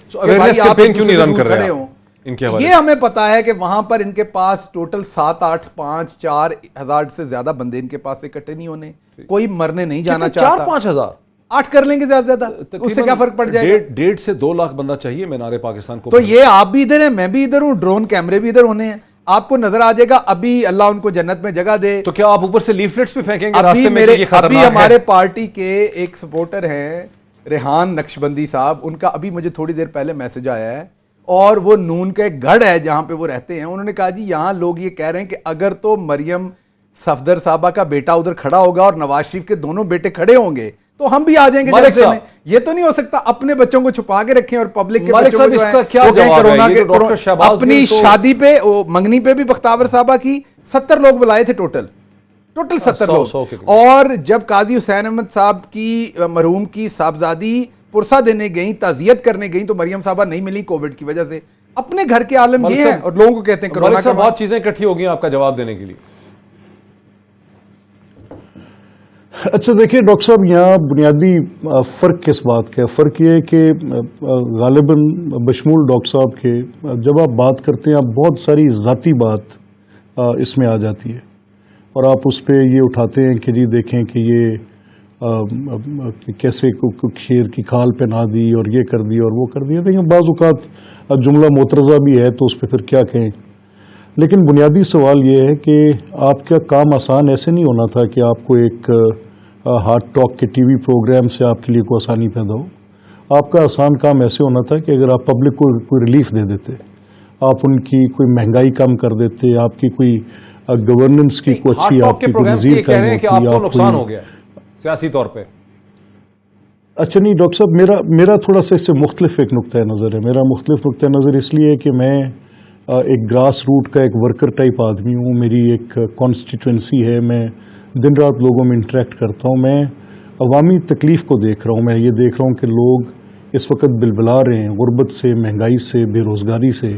یہ ہمیں پتا ہے کہ وہاں پر ان کے پاس ٹوٹل 7 8 5 4 ہزار سے زیادہ بندے ان کے پاس اکٹھے نہیں ہونے, کوئی مرنے نہیں جانا چاہتا. 4-5 ہزار 8 کر لیں گے زیادہ سے زیادہ, اس سے کیا فرق پڑ جائے گا. 1.5 سے 2 لاکھ بندہ چاہیے مینار پاکستان کو. تو یہ آپ بھی ادھر ہیں, میں بھی ادھر ہوں, ڈرون کیمرے بھی ادھر ہونے ہیں, آپ کو نظر آ جائے گا. ابھی اللہ ان کو جنت میں جگہ دے. تو کیا آپ اوپر سے لیفلیٹس بھی پھینکیں گے راستے میں؟ ابھی ہمارے پارٹی کے ایک سپورٹر ہیں ریحان نقشبندی صاحب, ان کا ابھی مجھے تھوڑی دیر پہلے میسج آیا ہے, اور وہ نون کا ایک گڑھ ہے جہاں پہ وہ رہتے ہیں. انہوں نے کہا جی یہاں لوگ یہ کہہ رہے ہیں کہ اگر تو مریم صفدر صاحبہ کا بیٹا ادھر کھڑا ہوگا اور نواز شریف کے دونوں بیٹے کھڑے ہوں گے تو ہم بھی آ جائیں گے جلسے میں. یہ تو نہیں ہو سکتا اپنے بچوں کو چھپا کے رکھیں اور پبلک کے بچوں کو جو ہے کرونا کے اپنی شادی پہ منگنی پہ بھی بختاور صاحبہ کی 70 لوگ بلائے تھے, ٹوٹل 70 لوگ. اور جب قاضی حسین احمد صاحب کی مرحوم کی صاحبزادی پرسہ دینے گئیں, تعزیت کرنے گئیں, تو مریم صاحبہ نہیں ملی کووڈ کی وجہ سے. اپنے گھر کے عالم یہ ہے, اور لوگوں کو کہتے ہیں کرونا کا. بہت چیزیں اکٹھی ہو گئی آپ کا جواب دینے کے لیے. اچھا دیکھیں ڈاکٹر صاحب, یہاں بنیادی فرق کس بات کا ہے؟ فرق یہ ہے کہ غالباً بشمول ڈاکٹر صاحب کے جب آپ بات کرتے ہیں, آپ بہت ساری ذاتی بات اس میں آ جاتی ہے, اور آپ اس پہ یہ اٹھاتے ہیں کہ جی دیکھیں کہ یہ کیسے شیر کی کھال پہنا دی اور یہ کر دی اور وہ کر دیا. دیکھیں بعض اوقات جملہ معترضہ بھی ہے تو اس پہ پھر کیا کہیں, لیکن بنیادی سوال یہ ہے کہ آپ کا کام آسان ایسے نہیں ہونا تھا کہ آپ کو ایک ہارٹ ٹاک کے ٹی وی پروگرام سے آپ کے لیے کوئی آسانی پیدا ہو. آپ کا آسان کام ایسے ہونا تھا کہ اگر آپ پبلک کو کوئی ریلیف دے دیتے, آپ ان کی کوئی مہنگائی کم کر دیتے, آپ کی کوئی گورننس کی کوئی اچھی آپ کی کوئی نظیر کہہ رہے ہیں کہ آپ کو نقصان ہو گیا سیاسی طور پہ. اچھا نہیں ڈاکٹر صاحب, میرا تھوڑا سا اس سے مختلف ایک نقطۂ نظر ہے. میرا مختلف نقطۂ نظر اس لیے ہے کہ میں ایک گراس روٹ کا ایک ورکر ٹائپ آدمی ہوں. میری ایک کانسٹیٹوئنسی ہے, میں دن رات لوگوں میں انٹریکٹ کرتا ہوں, میں عوامی تکلیف کو دیکھ رہا ہوں. میں یہ دیکھ رہا ہوں کہ لوگ اس وقت بلبلا رہے ہیں غربت سے, مہنگائی سے, بے روزگاری سے.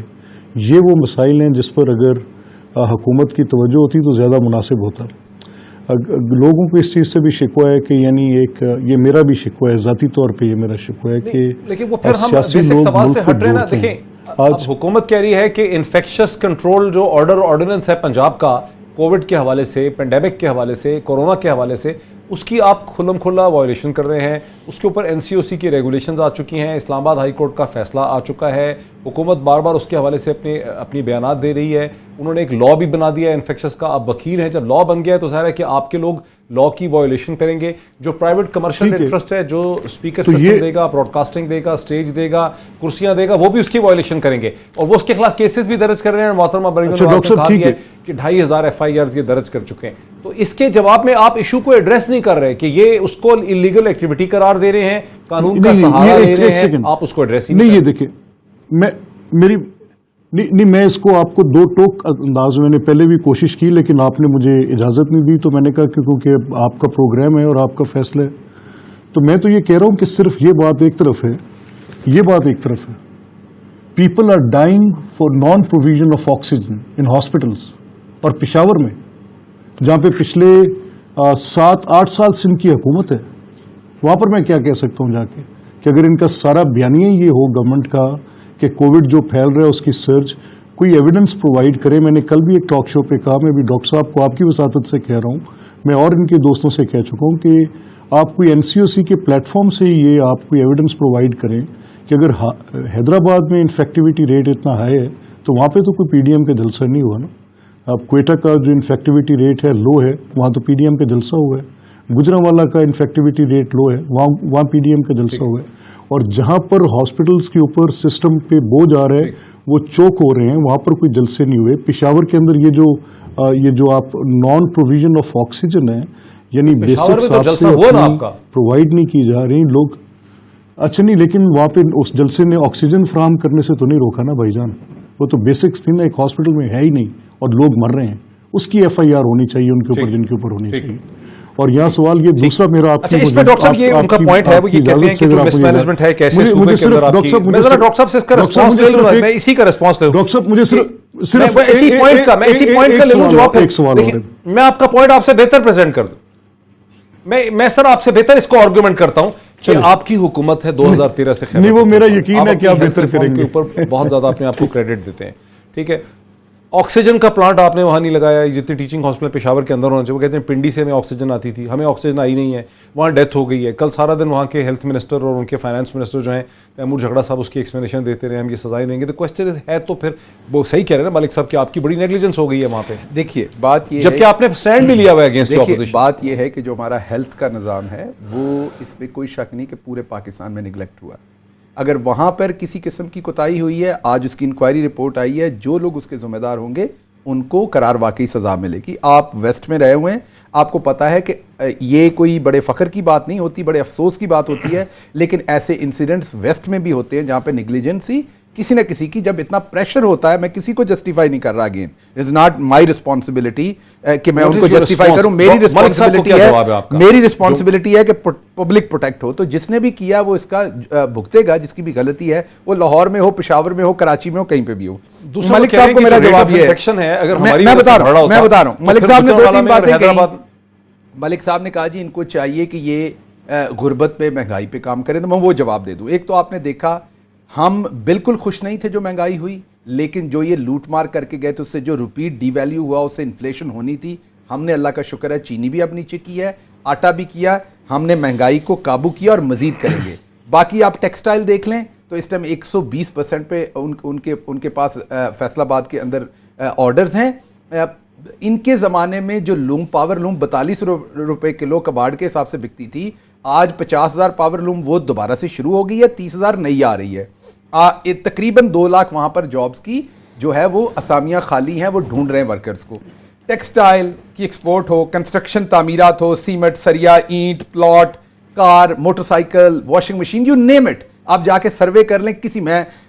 یہ وہ مسائل ہیں جس پر اگر حکومت کی توجہ ہوتی تو زیادہ مناسب ہوتا. لوگوں کو اس چیز سے بھی شکوہ ہے کہ یعنی ایک یہ میرا بھی شکوہ ہے, ذاتی طور پہ یہ میرا شکوہ ہے کہ لیکن وہ پھر ہم بیسک سوال سے ہٹ رہے ہیں نا. دیکھیں اب حکومت کہہ رہی ہے کہ انفیکشس کنٹرول جو آرڈیننس ہے پنجاب کا کووڈ کے حوالے سے, پینڈیمک کے حوالے سے, کورونا کے حوالے سے, اس کی آپ کھلم کھلا وائلیشن کر رہے ہیں. اس کے اوپر این سی او سی کی ریگولیشنز آ چکی ہیں, اسلام آباد ہائی کورٹ کا فیصلہ آ چکا ہے, حکومت بار بار اس کے حوالے سے اپنی بیانات دے رہی ہے. انہوں نے ایک لا بھی بنا دیا ہے انفیکشس کا. آپ وکیل ہیں, جب لا بن گیا ہے تو ظاہر ہے کہ آپ کے لوگ لا کی وائلیشن کریں گے. جو پرائیویٹ کمرشل انٹرسٹ ہے, جو اسپیکر سسٹم دے گا, براڈ کاسٹنگ دے گا, اسٹیج دے گا, کرسیاں دے گا, وہ بھی اس کی وائلیشن کریں گے, اور وہ اس کے خلاف کیسز بھی درج کر رہے ہیں. محترمہ مریم نواز نے کہا ہے کہ 2500 FIRs یہ درج کر چکے ہیں. تو اس کے جواب میں آپ ایشو کو ایڈریس نہیں کر رہے کہ یہ اس کو انلیگل ایکٹیویٹی قرار دے رہے ہیں, قانون کا سہارا لے رہے ہیں, آپ اس کو ایڈریس ہی نہیں. یہ دیکھیں میں اس کو آپ کو دو ٹوک انداز میں نے پہلے بھی کوشش کی, لیکن آپ نے مجھے اجازت نہیں دی, تو میں نے کہا کہ کیونکہ آپ کا پروگرام ہے اور آپ کا فیصلہ ہے, تو میں تو یہ کہہ رہا ہوں کہ صرف یہ بات ایک طرف ہے, یہ بات ایک طرف ہے. People are dying for non provision of oxygen in hospitals, اور پشاور میں جہاں پہ پچھلے 7-8 سال سے ان کی حکومت ہے, وہاں پر میں کیا کہہ سکتا ہوں جا کے کہ اگر ان کا سارا بیانیہ یہ ہو گورنمنٹ کا کہ کووڈ جو پھیل رہا ہے اس کی سرج, کوئی ایویڈنس پرووائڈ کرے. میں نے کل بھی ایک ٹاک شو پہ کہا, میں بھی ڈاکٹر صاحب کو آپ کی وساطت سے کہہ رہا ہوں, میں اور ان کے دوستوں سے کہہ چکا ہوں کہ آپ کوئی NCOC کے پلیٹ فارم سے یہ آپ کوئی ایویڈنس پرووائڈ کریں کہ اگر حیدرآباد میں انفیکٹیویٹی ریٹ اتنا ہائی ہے تو وہاں پہ تو کوئی PDM کا جلسہ نہیں ہوا نا. क्वेटा का जो इन्फेक्टिविटी रेट है लो है, वहाँ तो पीडीएम का जलसा हुआ है। गुजरांवाला का इन्फेक्टिविटी रेट लो है, वहाँ पीडीएम का जलसा हुआ है। और जहाँ पर हॉस्पिटल्स के ऊपर सिस्टम पे बोझ आ रहे हैं, वो चोक हो रहे हैं, वहाँ पर कोई जलसे नहीं हुए। पेशावर के अंदर ये जो आप नॉन प्रोविजन ऑफ ऑक्सीजन है, यानी बेसिक प्रोवाइड नहीं की जा रही लोग। अच्छा नहीं, लेकिन वहाँ पे उस जलसे ने ऑक्सीजन फराहम करने से तो नहीं रोका ना भाईजान, वो तो बेसिक्स थी ना, एक हॉस्पिटल में है ही नहीं और लोग मर रहे हैं, उसकी एफआईआर होनी चाहिए उनके ऊपर, जिनके ऊपर होनी चाहिए। और यहाँ सवाल ये दूसरा मेरा आपकी, अच्छा, इसमें डॉक्टर साहब ये उनका पॉइंट है, वो ये कहते हैं कि जो मिसमैनेजमेंट है कैसे सूबे के अंदर आपकी, मैं जरा डॉक्टर साहब से इसका रिस्पांस ले लूं, मैं इसी का रिस्पांस ले लूं। डॉक्टर साहब मुझे सिर्फ इसी पॉइंट का ले लूं जवाब। एक सवाल और, मैं आपका पॉइंट आपसे बेहतर प्रेजेंट कर दूं। मैं सर आपसे बेहतर इसको आर्गुमेंट करता हूं कि आपकी हुकूमत है 2013 से, नहीं वो मेरा यकीन है कि आप बेहतर करेंगे, ऊपर बहुत ज्यादा अपने आप को क्रेडिट देते हैं, ठीक है। ऑक्सीजन का प्लांट आपने वहाँ नहीं लगाया, जितनी टीचिंग हॉस्पिटल पेशावर के अंदर होना चाहिए। वो कहते हैं पिंडी से हमें ऑक्सीजन आती थी, हमें ऑक्सीजन आई नहीं है, वहाँ डेथ हो गई है। कल सारा दिन वहाँ के हेल्थ मिनिस्टर और उनके फाइनेंस मिनिस्टर जो हैं तैमूर झगड़ा साहब उसकी एक्सप्लेनेशन देते रहे, हम ये सजाएं देंगे। तो क्वेश्चन है, तो फिर वो सही कह रहे हैं ना मालिक साहब कि आपकी बड़ी नेग्लिजेंस हो गई है वहाँ पे। देखिए बात ये, जबकि आपने स्टैंड भी लिया हुआ है अगेंस्ट ऑपोजिशन। बात ये है कि जो हमारा हेल्थ का निज़ाम है वो, इसमें कोई शक नहीं कि पूरे पाकिस्तान में निगलेक्ट हुआ। अगर वहाँ पर किसी किस्म की कोताही हुई है, आज उसकी इंक्वायरी रिपोर्ट आई है, जो लोग उसके जिम्मेदार होंगे उनको करार वाकई सज़ा मिलेगी। आप वेस्ट में रहे हुए हैं, आपको पता है कि ये कोई बड़े फ़ख्र की बात नहीं होती, बड़े अफसोस की बात होती है, लेकिन ऐसे इंसिडेंट्स वेस्ट में भी होते हैं जहाँ पे नेग्लिजेंसी किसी न किसी की, जब इतना प्रेशर होता है, मैं किसी को जस्टिफाई नहीं कर रहा, again it is not my responsibility कि मैं उनको जस्टिफाई करूं, मेरी रिस्पॉन्सिबिलिटी है कि पब्लिक प्रोटेक्ट हो। तो जिसने भी किया वो इसका भुगतेगा, जिसकी भी गलती है, वो लाहौर में हो, पेशावर में हो, कराची में हो, कहीं पे भी हो। मलिक साहब को मेरा जवाब ये है, अगर मैं बता रहा हूं, मलिक साहब ने 2-3 बातें कही। मलिक साहब ने कहा जी इनको चाहिए कि ये गुर्बत पे, महंगाई पे काम करें, तो मैं वो जवाब दे दूं। एक तो आपने देखा, हम बिल्कुल खुश नहीं थे जो महंगाई हुई, लेकिन जो ये लूट मार करके गए तो उससे जो रुपी डिवैल्यू हुआ, उससे इन्फ्लेशन होनी थी। हमने अल्लाह का शुक्र है चीनी भी अब नीचे की है, आटा भी किया, हमने महंगाई को काबू किया और मजीद करेंगे। बाकी आप टेक्सटाइल देख लें तो इस टाइम 120% पे उनके पास फैसलाबाद के अंदर ऑर्डर्स हैं। इनके ज़माने में जो लूम, पावर लूम 42 रुपए किलो कबाड़ के हिसाब से बिकती थी, आज 50,000 पावर लूम वो दोबारा से शुरू हो गई है, 30,000 नई आ रही है। तकरीबन 2 लाख वहाँ पर जॉब्स की जो है वो असामियाँ खाली हैं, वो ढूंढ रहे हैं वर्कर्स को। टेक्सटाइल की एक्सपोर्ट हो, कंस्ट्रक्शन तामीरात हो, सीमेंट, सरिया, ईंट, plot, car, motorcycle, washing machine, you name it, आप जाके सर्वे कर लें।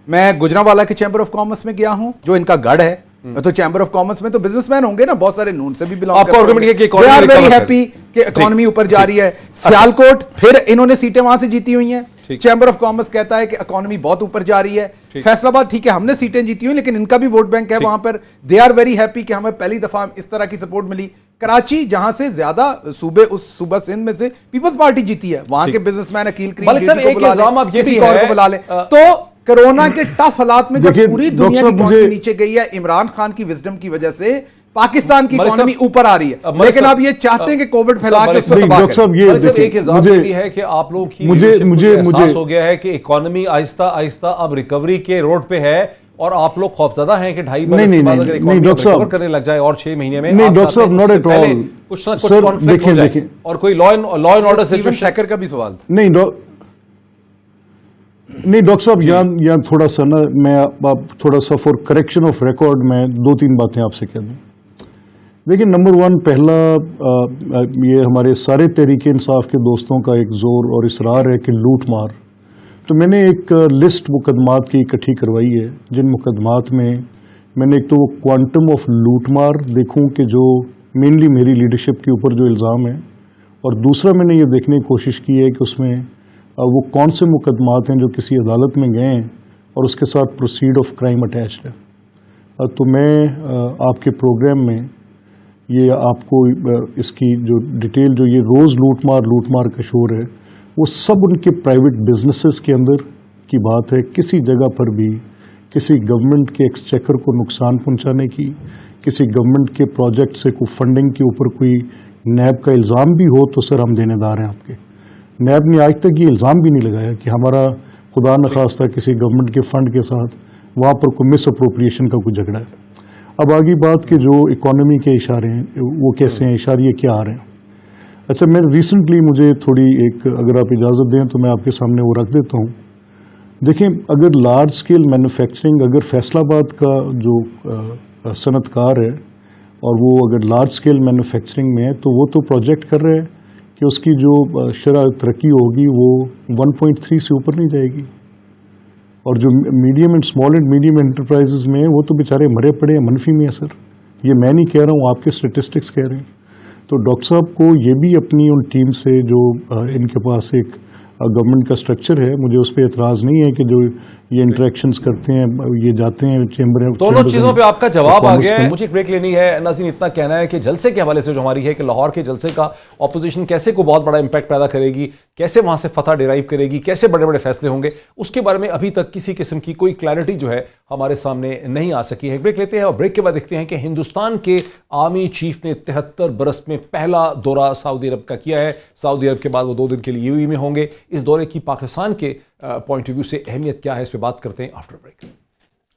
मैं गुजरांवाला के चैम्बर ऑफ कॉमर्स में गया हूँ, जो इनका गढ़ है, तो चैम्बर ऑफ कॉमर्स में तो बिजनेसमैन होंगे ना, बहुत सारे नून से भी बिलोंग करते हैं। आपको आर्गुमेंट कि इकोनॉमी वेरी हैप्पी कि इकोनॉमी ऊपर जा रही है। सियालकोट, फिर इन्होंने सीटें वहां से जीती हुई हैं, चैम्बर ऑफ कॉमर्स कहता है कि इकोनॉमी बहुत ऊपर जा रही है। फैसलाबाद, ठीक है हमने सीटें जीती हुई, लेकिन इनका भी वोट बैंक है वहां पर, दे आर वेरी हैप्पी कि हमें पहली दफा इस तरह की सपोर्ट मिली। कराची, जहां से ज्यादा सूबे, उस सूबा सिंध में से पीपल्स पार्टी जीती है, वहां के बिजनेसमैन अकील करीम को बुला ले। तो कोरोना के टफ हालात में जब पूरी दुनिया की इकोनॉमी नीचे गई है, इमरान खान की विजडम की वजह से पाकिस्तान की इकोनॉमी ऊपर आ रही है, लेकिन अब ये चाहते हैं कि कोविड फैला के उसको तबाह करें। एक इल्जाम भी है कि आप लोगों की मुझे एहसास हो गया है कि इकोनॉमी आहिस्ता आहिस्ता अब रिकवरी के रोड पे है, और आप लोग खौफजदा हैं कि 2.5 बरस के बाद अगर इकोनॉमी रिकवर करने लग जाए और 6 महीने में, नहीं डॉक्टर साहब, नॉट एट ऑल, कुछ ना कुछ कॉन्फ्लिक्ट हो जाए और कोई law and order situation. Shekhar का भी सवाल नहीं डॉक्टर साहब, यहाँ थोड़ा सा ना, मैं आप थोड़ा सा फॉर करेक्शन ऑफ रिकॉर्ड में 2-3 बातें आपसे कह दूं। देखिए, नंबर 1, पहला ये हमारे सारे तहरीके इंसाफ के दोस्तों का एक जोर और इसरार है कि लूट मार, तो मैंने एक लिस्ट मुकदमात की इकट्ठी करवाई है, जिन मुकदमात में मैंने एक तो वो क्वांटम ऑफ लूट मार देखूं कि जो मेनली मेरी लीडरशिप के ऊपर जो इल्ज़ाम है, और दूसरा मैंने ये देखने की कोशिश की है कि उसमें वो कौन से मुकदमात हैं जो किसी अदालत में गए हैं और उसके साथ प्रोसीड ऑफ क्राइम अटैच्ड है। तो मैं आपके प्रोग्राम में ये आपको इसकी जो डिटेल, जो ये रोज़ लूट मार का शोर है, वो सब उनके प्राइवेट बिजनेसेस के अंदर की बात है। किसी जगह पर भी किसी गवर्नमेंट के एक्सचेकर को नुकसान पहुंचाने की, किसी गवर्नमेंट के प्रोजेक्ट से कोई फंडिंग के ऊपर कोई नैब का इल्ज़ाम भी हो तो सर हम देनेदार हैं आपके। नैब ने आज तक ये इल्ज़ाम भी नहीं लगाया कि हमारा खुदा न खास्ता किसी गवर्नमेंट के फंड के साथ वहाँ पर कोई मिस अप्रोप्रिएशन का कोई झगड़ा है। اب آگی بات کہ جو اکانومی کے اشارے ہیں وہ کیسے ہیں، اشاریے کیا آ رہے ہیں. اچھا میں ریسنٹلی مجھے تھوڑی ایک اگر آپ اجازت دیں تو میں آپ کے سامنے وہ رکھ دیتا ہوں. دیکھیں اگر لارج اسکیل مینوفیکچرنگ، اگر فیصل آباد کا جو صنعت کار ہے اور وہ اگر لارج اسکیل مینوفیکچرنگ میں ہے تو وہ تو پروجیکٹ کر رہے ہیں کہ اس کی جو شرح ترقی ہوگی وہ 1.3 سے اوپر نہیں جائے گی. اور جو medium and small and medium enterprises میں وہ تو بیچارے مرے پڑے ہیں منفی میں. سر یہ میں نہیں کہہ رہا ہوں، آپ کے اسٹیٹسٹکس کہہ رہے ہیں. تو ڈاکٹر صاحب کو یہ بھی اپنی ان ٹیم سے جو ان کے پاس ایک گورنمنٹ کا اسٹرکچر ہے، مجھے اس پہ اعتراض نہیں ہے کہ جو یہ انٹریکشنز کرتے ہیں، یہ جاتے ہیں چیمبر. دونوں چیزوں پہ آپ کا جواب آ گیا ہے. مجھے ایک بریک لینی ہے. ناظرین اتنا کہنا ہے کہ جلسے کے حوالے سے جو ہماری ہے کہ لاہور کے جلسے کا اپوزیشن کیسے کو بہت بڑا امپیکٹ پیدا کرے گی، کیسے وہاں سے فتح ڈیرائیو کرے گی، کیسے بڑے بڑے فیصلے ہوں گے، اس کے بارے میں ابھی تک کسی قسم کی کوئی کلیئرٹی جو ہے ہمارے سامنے نہیں آ سکی ہے. بریک لیتے ہیں اور بریک کے بعد دیکھتے ہیں کہ ہندوستان کے آرمی چیف نے 73 برس میں پہلا دورہ سعودی عرب کا کیا ہے. سعودی عرب کے بعد وہ 2 دن کے لیے یو اے میں ہوں گے. اس دورے کی پاکستان کے پوائنٹ آف ویو سے اہمیت کیا ہے، اس پہ بات کرتے ہیں آفٹر بریک.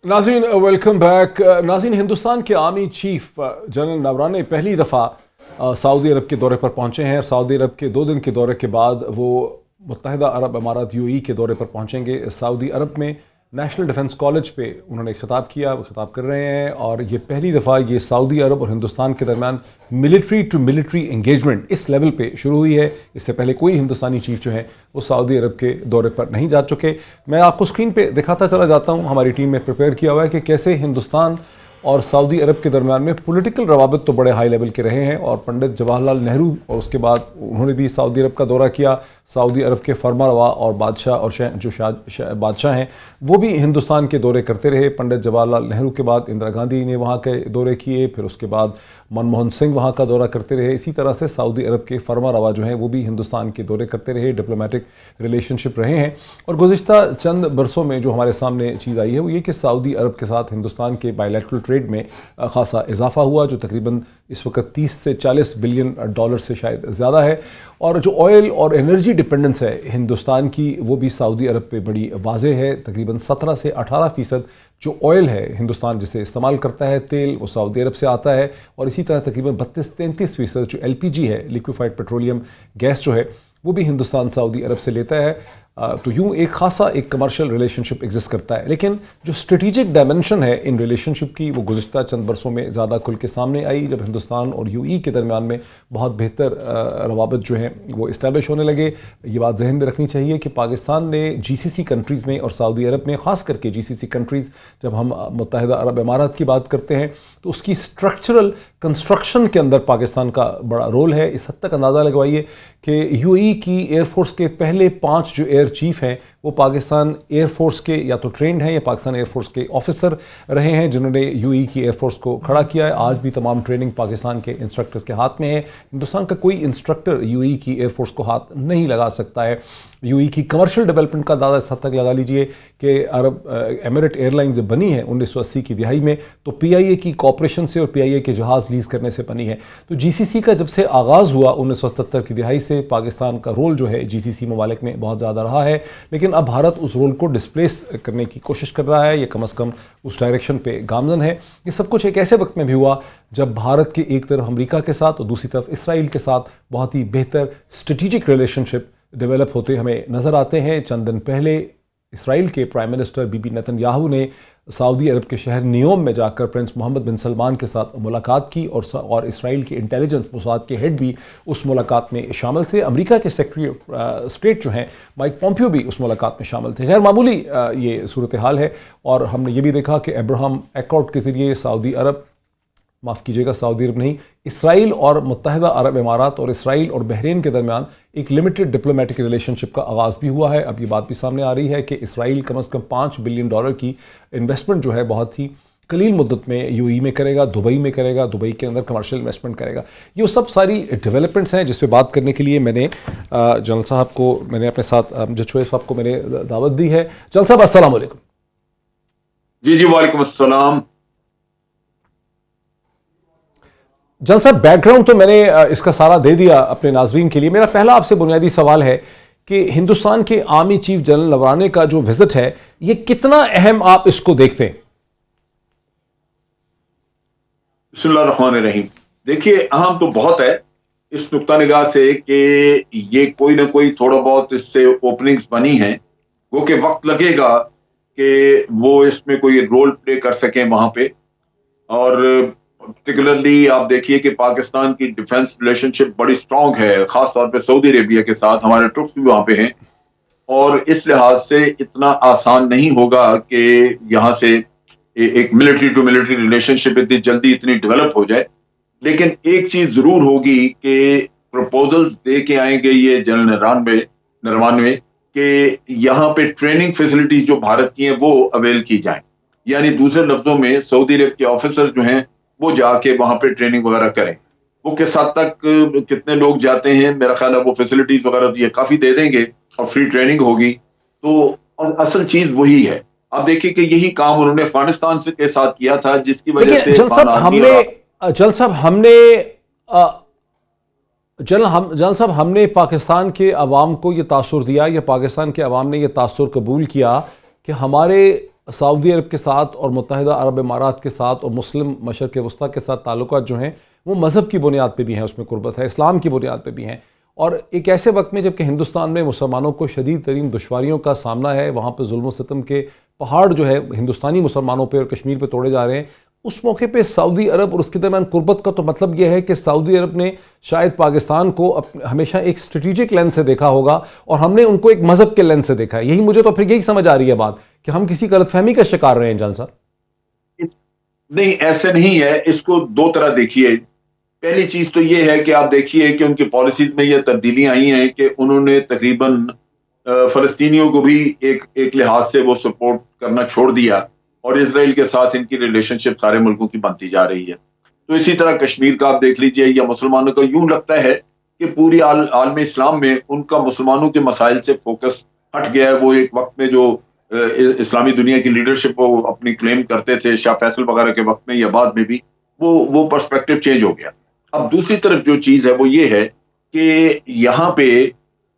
ناظرین ویلکم بیک. ناظرین ہندوستان کے آرمی چیف جنرل نورانی پہلی دفعہ سعودی عرب کے دورے پر پہنچے ہیں. سعودی عرب کے 2 دن کے دورے کے بعد وہ متحدہ عرب امارات یو اے کے دورے پر پہنچیں گے. سعودی عرب میں نیشنل ڈیفنس کالج پہ انہوں نے خطاب کیا، وہ خطاب کر رہے ہیں، اور یہ پہلی دفعہ یہ سعودی عرب اور ہندوستان کے درمیان ملٹری ٹو ملٹری انگیجمنٹ اس لیول پہ شروع ہوئی ہے. اس سے پہلے کوئی ہندوستانی چیف جو ہیں وہ سعودی عرب کے دورے پر نہیں جا چکے. میں آپ کو اسکرین پہ دکھاتا چلا جاتا ہوں، ہماری ٹیم نے پریپیئر کیا ہوا ہے کہ کیسے ہندوستان اور سعودی عرب کے درمیان میں پولیٹیکل روابط تو بڑے ہائی لیول کے رہے ہیں، اور پنڈت جواہر لال نہرو اور اس کے بعد انہوں نے بھی سعودی عرب کا دورہ کیا. سعودی عرب کے فرما روا اور بادشاہ اور جو بادشاہ ہیں وہ بھی ہندوستان کے دورے کرتے رہے. پنڈت جواہر لال نہرو کے بعد اندرا گاندھی نے وہاں کے دورے کیے، پھر اس کے بعد منموہن سنگھ وہاں کا دورہ کرتے رہے. اسی طرح سے سعودی عرب کے فرما روا جو ہیں وہ بھی ہندوستان کے دورے کرتے رہے. ڈپلومیٹک ریلیشن شپ رہے ہیں. اور گزشتہ چند برسوں میں جو ہمارے سامنے چیز آئی ہے وہ یہ کہ سعودی عرب کے ساتھ ہندوستان کے بائی لیٹرل ٹریڈ میں خاصا اضافہ ہوا، جو تقریباً اس وقت 30 سے 40 بلین ڈالر سے شاید زیادہ ہے. اور جو آئل اور انرجی ڈپینڈنس ہے ہندوستان کی وہ بھی سعودی عرب پہ بڑی واضح ہے. تقریباً 17 سے 18% جو آئل ہے ہندوستان جسے استعمال کرتا ہے تیل، وہ سعودی عرب سے آتا ہے. اور اسی طرح تقریباً 32-33% جو LPG ہے، لیکویفائڈ پیٹرولیم گیس جو ہے، وہ بھی ہندوستان سعودی عرب سے لیتا ہے. تو یوں ایک خاصا ایک کمرشل ریلیشن شپ ایگزسٹ کرتا ہے. لیکن جو اسٹریٹجک ڈائمنشن ہے ان ریلیشن شپ کی وہ گزشتہ چند برسوں میں زیادہ کھل کے سامنے آئی، جب ہندوستان اور یو اے کے درمیان میں بہت بہتر روابط جو ہیں وہ اسٹیبلش ہونے لگے. یہ بات ذہن میں رکھنی چاہیے کہ پاکستان نے GCC کنٹریز میں اور سعودی عرب میں، خاص کر کے GCC کنٹریز، جب ہم متحدہ عرب امارات کی بات کرتے ہیں تو اس کی اسٹرکچرل کنسٹرکشن کے اندر پاکستان کا بڑا رول ہے. اس حد تک اندازہ لگوائیے کہ یو اے کی ایئر فورس کے پہلے 5 جو ایئر چیف ہیں وہ پاکستان ایئر فورس کے یا تو ٹرینڈ ہیں یا پاکستان ایئر فورس کے آفیسر رہے ہیں جنہوں نے یو اے کی ایئر فورس کو کھڑا کیا ہے. آج بھی تمام ٹریننگ پاکستان کے انسٹرکٹرز کے ہاتھ میں ہے. ہندوستان کا کوئی انسٹرکٹر یو اے کی ایئر فورس کو ہاتھ نہیں لگا سکتا ہے. یو اے کی کمرشل ڈیولپمنٹ کا اندازہ اس حد تک لگا لیجئے کہ عرب ایمریٹ ایئر لائن جب بنی ہے 1980 کی دہائی میں تو PIA کی کوپریشن سے اور PIA کے جہاز لیز کرنے سے بنی ہے. تو GCC کا جب سے آغاز ہوا 1977 کی دہائی سے پاکستان کا رول جو ہے GCC ممالک میں بہت زیادہ رہا ہے. لیکن اب بھارت اس رول کو ڈسپلیس کرنے کی کوشش کر رہا ہے، یہ کم از کم اس ڈائریکشن پہ گامزن ہے. یہ سب کچھ ایک ایسے وقت میں بھی ہوا جب بھارت کے ایک طرف امریکہ کے ساتھ اور دوسری طرف اسرائیل کے ساتھ بہت ہی بہتر اسٹریٹجک ریلیشن شپ ڈیولپ ہوتے ہمیں نظر آتے ہیں. چند دن پہلے اسرائیل کے prime minister Bibi Netanyahu نے سعودی عرب کے شہر نیوم میں جا کر پرنس محمد بن سلمان کے ساتھ ملاقات کی، اور اسرائیل کے انٹیلیجنس موساد کے ہیڈ بھی اس ملاقات میں شامل تھے. امریکہ کے سیکرٹری اسٹیٹ جو ہیں مائک پومپیو بھی اس ملاقات میں شامل تھے. غیر معمولی یہ صورتحال ہے. اور ہم نے یہ بھی دیکھا کہ ابراہم ایکارڈ کے ذریعے سعودی عرب، معاف کیجیے گا سعودی عرب نہیں، اسرائیل اور متحدہ عرب امارات اور اسرائیل اور بحرین کے درمیان ایک لمیٹڈ ڈپلومیٹک ریلیشن شپ کا آغاز بھی ہوا ہے. اب یہ بات بھی سامنے آ رہی ہے کہ اسرائیل کم از کم $5 بلین کی انویسٹمنٹ جو ہے بہت ہی قلیل مدت میں یو اے میں کرے گا، دبئی میں کرے گا، دبئی کے اندر کمرشل انویسٹمنٹ کرے گا. یہ سب ساری ڈیولپمنٹس ہیں جس پہ بات کرنے کے لیے میں نے جنرل صاحب کو، میں نے اپنے ساتھ جج شعیب صاحب کو میں نے دعوت دی ہے. جنرل صاحب السلام علیکم. جی وعلیکم السلام. جنرل صاحب بیک گراؤنڈ تو میں نے اس کا سارا دے دیا اپنے ناظرین کے لیے. میرا پہلا آپ سے بنیادی سوال ہے کہ ہندوستان کے آرمی چیف جنرل نورانی کا جو وزٹ ہے یہ کتنا اہم آپ اس کو دیکھتے ہیں؟ बिस्मिल्लाहिर्रहमानिर्रहीम। देखिए, अहम तो बहुत है इस नुक्ता निगाह से कि ये कोई ना कोई थोड़ा बहुत इससे ओपनिंग्स बनी हैं, वो कि वक्त लगेगा कि वो इसमें कोई रोल प्ले कर सकें वहां पे। और पर्टिकुलरली आप देखिए कि पाकिस्तान की डिफेंस रिलेशनशिप बड़ी स्ट्रांग है, खास तौर पे सऊदी अरेबिया के साथ। हमारे ट्रुप्स भी वहां पे हैं और इस लिहाज से इतना आसान नहीं होगा कि यहाँ से एक मिलिट्री टू मिलिट्री रिलेशनशिप इतनी जल्दी इतनी डेवलप हो जाए। लेकिन एक चीज जरूर होगी कि प्रपोजल्स दे के आएंगे ये जनरल नरवानवे कि यहाँ पे ट्रेनिंग फैसिलिटीज जो भारत की हैं वो अवेल की जाए। यानी दूसरे लफ्जों में सऊदी अरब के ऑफिसर जो हैं वो जाके वहां पे ट्रेनिंग वगैरह करें। वो किस हद तक कितने लोग जाते हैं, मेरा ख्याल है वो फैसिलिटीज वगैरह तो ये काफी दे देंगे और फ्री ट्रेनिंग होगी। तो और असल चीज वही है। आप देखिए कि यही काम उन्होंने अफगानिस्तान से के साथ किया था, जिसकी वजह से जनरल साहब हमने पाकिस्तान के अवाम को ये तासुर दिया, या पाकिस्तान के अवाम ने ये तासुर कबूल किया कि हमारे सऊदी अरब के साथ और मुत्तहिदा अरब इमारात के साथ और मुस्लिम मशरक़ वस्ता के साथ ताल्लुकात जो हैं वो मज़हब की बुनियाद पे भी हैं, उसमें कुर्बत है, इस्लाम की बुनियाद पे भी हैं। और एक ऐसे वक्त में जबकि हिंदुस्तान में मुसलमानों को शदीद तरीन दुश्वारियों का सामना है, वहाँ पर जुल्म सितम के पहाड़ जो है हिंदुस्तानी मुसलमानों पे और कश्मीर पे तोड़े जा रहे हैं, उस मौके पे सऊदी अरब और उसके दरमियान कुर्बत का तो मतलब यह है कि सऊदी अरब ने शायद पाकिस्तान को हमेशा एक स्ट्रेटेजिक लेंस से देखा होगा और हमने उनको एक मज़हब के लेंस से देखा है। यही मुझे तो फिर यही समझ आ रही है बात कि हम किसी गलतफहमी का शिकार रहे हैं। जान साहब नहीं, ऐसे नहीं है, इसको दो तरह देखिए। पहली चीज तो ये है कि आप देखिए कि उनकी पॉलिसीज में ये तब्दीलियां आई हैं कि उन्होंने तकरीबन फलस्तीनियों को भी एक लिहाज से वो सपोर्ट करना छोड़ दिया और इसराइल के साथ इनकी रिलेशनशिप सारे मुल्कों की बनती जा रही है। तो इसी तरह कश्मीर का आप देख लीजिए, या मुसलमानों का यूं लगता है कि पूरी आलम इस्लाम में उनका मुसलमानों के मसाइल से फोकस हट गया है। वो एक वक्त में जो इस्लामी दुनिया की लीडरशिप वो अपनी क्लेम करते थे शाह फैसल वगैरह के वक्त में या बाद में भी, वो पर्सपेक्टिव चेंज हो गया। अब दूसरी तरफ जो चीज है वो ये है कि यहाँ पे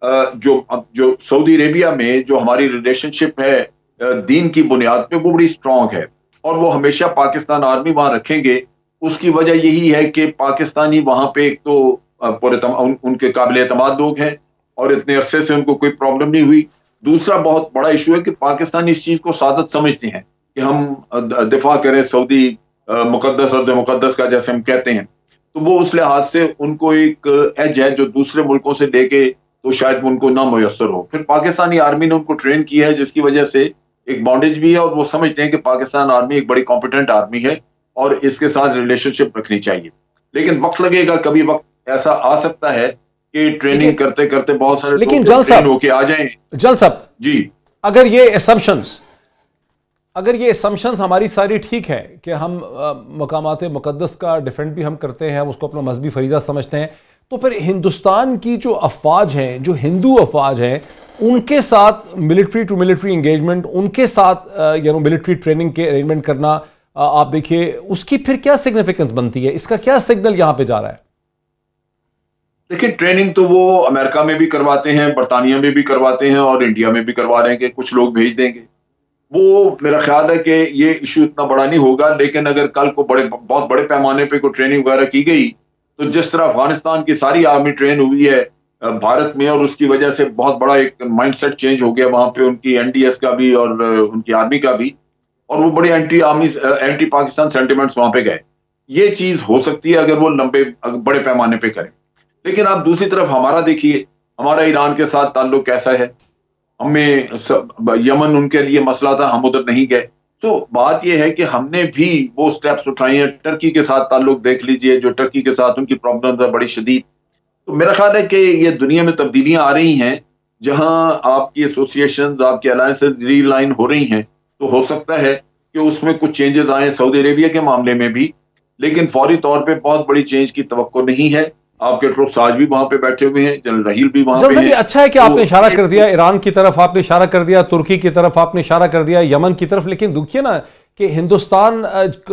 जो सऊदी अरेबिया में जो हमारी रिलेशनशिप है दीन की बुनियाद पे, वो बड़ी स्ट्रांग है और वो हमेशा पाकिस्तान आर्मी वहां रखेंगे। उसकी वजह यही है कि पाकिस्तानी वहां पे एक तो उनके काबिल एतमाद लोग हैं और इतने अरसे से उनको कोई प्रॉब्लम नहीं हुई। दूसरा बहुत बड़ा इशू है कि पाकिस्तान इस चीज को सादत समझते हैं कि हम दिफा करें सऊदी मुकद्दस अर्ज़ मुकद्दस का, जैसे हम कहते हैं। तो वो उस लिहाज से उनको एक एज है जो दूसरे मुल्कों से लेके तो शायद उनको ना मुयस्सर हो। फिर पाकिस्तानी आर्मी ने उनको ट्रेन किया है, जिसकी वजह से एक बॉन्डेज भी है और वो समझते हैं कि पाकिस्तान आर्मी एक बड़ी कॉम्पिटेंट आर्मी है और इसके साथ रिलेशनशिप रखनी चाहिए। लेकिन वक्त लगेगा, कभी वक्त ऐसा आ सकता है कि ट्रेनिंग करते करते बहुत सारे लेकिन लोग जल ट्रेन होके आ जाएं। जल साहब जी, अगर ये असम्पशंस हमारी सारी ठीक है कि हम मकामात मुक़द्दस का डिफेंड भी हम करते हैं, हम उसको अपना मजहबी फरीज़ा समझते हैं, तो फिर हिंदुस्तान की जो अफवाज हैं, जो हिंदू अफवाज हैं, उनके साथ मिलिट्री टू मिलिट्री इंगेजमेंट, उनके साथ मिलिट्री ट्रेनिंग के अरेंजमेंट करना, आप देखिए उसकी फिर क्या सिग्निफिकेंस बनती है, इसका क्या सिग्नल यहाँ पे जा रहा है? देखिए, ट्रेनिंग तो वो अमेरिका में भी करवाते हैं, बरतानिया में भी करवाते हैं और इंडिया में भी करवा रहे हैं कि कुछ लोग भेज देंगे। वो मेरा ख्याल है कि ये इशू इतना बड़ा नहीं होगा। लेकिन अगर कल को बहुत बड़े पैमाने पे कोई ट्रेनिंग वगैरह की गई, तो जिस तरह अफगानिस्तान की सारी आर्मी ट्रेन हुई है भारत में, और उसकी वजह से बहुत बड़ा एक माइंडसेट चेंज हो गया वहां पे उनकी एनडीएस का भी और उनकी आर्मी का भी, और वो बड़े एंटी पाकिस्तान सेंटिमेंट्स वहां पे गए। ये चीज हो सकती है अगर वो बड़े पैमाने पे करें। लेकिन आप दूसरी तरफ हमारा देखिए, हमारा ईरान के साथ ताल्लुक कैसा है। हमें यमन उनके लिए मसला था, हम उधर नहीं गए। तो बात यह है कि हमने भी वो स्टेप्स उठाए हैं। टर्की के साथ ताल्लुक देख लीजिए, जो टर्की के साथ उनकी प्रॉब्लम्स है बड़ी शदीद। तो मेरा ख्याल है कि ये दुनिया में तब्दीलियां आ रही हैं, जहां आपकी एसोसिएशंस, आपकी अलायंसेस रीलाइन हो रही हैं। तो हो सकता है कि उसमें कुछ चेंजेस आए सऊदी अरेबिया के मामले में भी, लेकिन फौरी तौर पे बहुत बड़ी चेंज की तवक्को नहीं है। आपके ट्रुप्स आज भी वहां पे बैठे हुए हैं, जनरल रहील भी वहां पे हैं। अच्छा है कि आपने इशारा कर दिया ईरान की तरफ, आपने इशारा कर दिया तुर्की की तरफ, आपने इशारा कर दिया यमन की तरफ, लेकिन देखिए ना कि हिंदुस्तान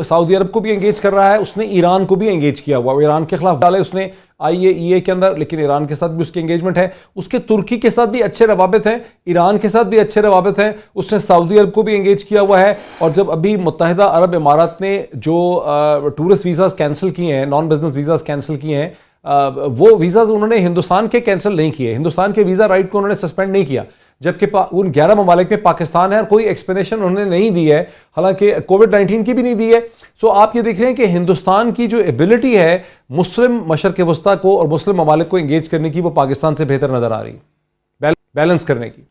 सऊदी अरब को भी एंगेज कर रहा है, उसने ईरान को भी एंगेज किया हुआ, ईरान के खिलाफ डाले उसने IAEA के अंदर, लेकिन ईरान के साथ भी उसकी इंगेजमेंट है, उसके तुर्की के साथ भी अच्छे रवाबित हैं, ईरान के साथ भी अच्छे रवाबित हैं, उसने सऊदी अरब को भी इंगेज किया हुआ है। और जब अभी मुत्तहिदा अरब इमारात ने जो टूरिस्ट वीज़ाज़ कैंसिल किए हैं, नॉन बिजनेस वीज़ाज़ कैंसिल किए हैं, वो वीज़ाज़ उन्होंने हिंदुस्तान के कैंसिल नहीं किए, हिंदुस्तान के वीज़ा राइट को उन्होंने सस्पेंड नहीं किया, जबकि उन 11 ममालिक में पाकिस्तान है और कोई एक्सप्लेनेशन उन्होंने नहीं दी है, हालांकि कोविड-19 की भी नहीं दी है। सो आप ये देख रहे हैं कि हिंदुस्तान की जो एबिलिटी है मुस्लिम मशरक़ वस्ता को और मुस्लिम ममालिक को इंगेज करने की, वो पाकिस्तान से बेहतर नज़र आ रही है, बैलेंस करने की।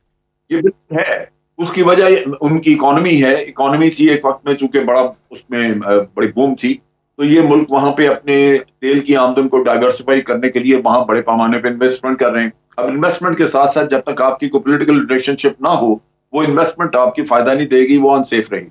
ये बिल्कुल है, उसकी वजह उनकी इकोनॉमी है। इकोनॉमी थी एक वक्त में, चूंकि बड़ा उसमें बड़ी बूम थी, तो ये मुल्क वहां पे अपने तेल की आमदन को डाइवर्सिफाई करने के लिए वहां बड़े पैमाने पे इन्वेस्टमेंट कर रहे हैं। अब इन्वेस्टमेंट के साथ साथ जब तक आपकी कोई पॉलिटिकल रिलेशनशिप ना हो, वो इन्वेस्टमेंट आपकी फायदा नहीं देगी, वो अनसेफ रहेगी।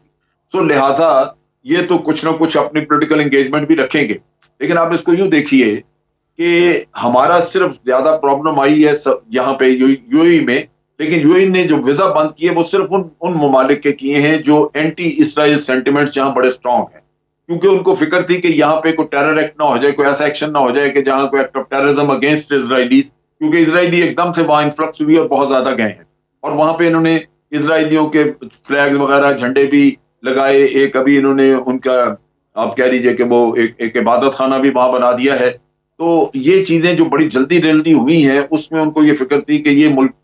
सो लिहाजा ये तो कुछ ना कुछ अपनी पॉलिटिकल एंगेजमेंट भी रखेंगे, लेकिन आप इसको यूं देखिए कि हमारा सिर्फ ज्यादा प्रॉब्लम आई है यहाँ पे यूएई में, लेकिन यूएई ने जो वीजा बंद किए वो सिर्फ उन ममालिक के किए हैं जो एंटी इसराइल सेंटिमेंट्स जहां बड़े स्ट्रांग हैं, क्योंकि उनको फिक्र थी कि यहाँ पे कोई टेरर एक्ट ना हो जाए, कोई ऐसा एक्शन ना हो जाए कि जहां कोई act of terrorism against Israelis, क्योंकि इजरायली एकदम से वहां इन्फ्लक्स हुई और बहुत ज्यादा गए हैं, और वहां पे इन्होंने इजरायलियों के फ्लैग्स वगैरह झंडे भी लगाए। एक अभी इन्होंने उनका, आप कह लीजिए कि वो एक इबादत खाना भी वहां बना दिया है। तो ये चीजें जो बड़ी जल्दी जल्दी हुई हैं, उसमें उनको ये फिक्र थी कि ये मुल्क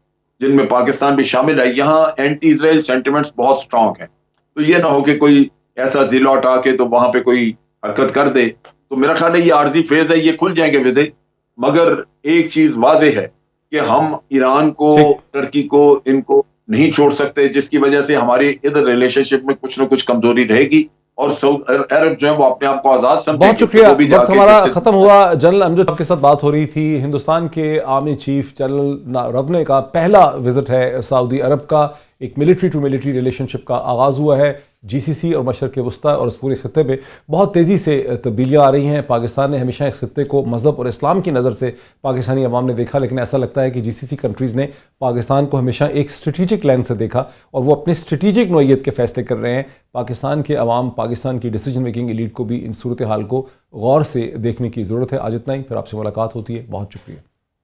जिनमें पाकिस्तान भी शामिल है, यहाँ एंटी इजराइल सेंटिमेंट्स बहुत स्ट्रांग हैं, तो ये ना हो कि कोई ऐसा जिलौट आके तो वहां पे कोई हरकत कर दे। तो मेरा ख्याल है ये आर्जी फेज है, ये खुल जाएंगे विज़े, मगर एक चीज वाजे है कि हम ईरान को, टर्की को, इनको नहीं छोड़ सकते, जिसकी वजह से हमारी इधर रिलेशनशिप में कुछ ना कुछ कमजोरी रहेगी, और अरब जो है वो अपने आप को आजाद समझेंगे। बहुत शुक्रिया, वक्त हमारा खत्म हुआ। जनरल अमजद आपके साथ बात हो रही थी। हिंदुस्तान के आर्मी चीफ जनरल नरवणे का पहला विजिट है सऊदी अरब का, एक मिलिट्री टू मिलिट्री रिलेशनशिप का आगाज़ हुआ है। GCC और मशरक़ वस्ता और इस पूरे खत्ते में बहुत तेज़ी से तब्दीलियाँ आ रही हैं। पाकिस्तान ने हमेशा इस खत्ते को मज़हब और इस्लाम की नज़र से पाकिस्तानी अवाम ने देखा, लेकिन ऐसा लगता है कि GCC कंट्रीज़ ने पाकिस्तान को हमेशा एक स्ट्रेटिजिक लेंस से देखा और वो अपने स्ट्रेटिजिक नोयत के फ़ैसले कर रहे हैं। पाकिस्तान के अवाम, पाकिस्तान की डिसीजन मेकिंग एलीट को भी इन सूरत हाल को गौर से देखने की ज़रूरत है। आज इतना ही, फिर आपसे मुलाकात होती है। बहुत शुक्रिया।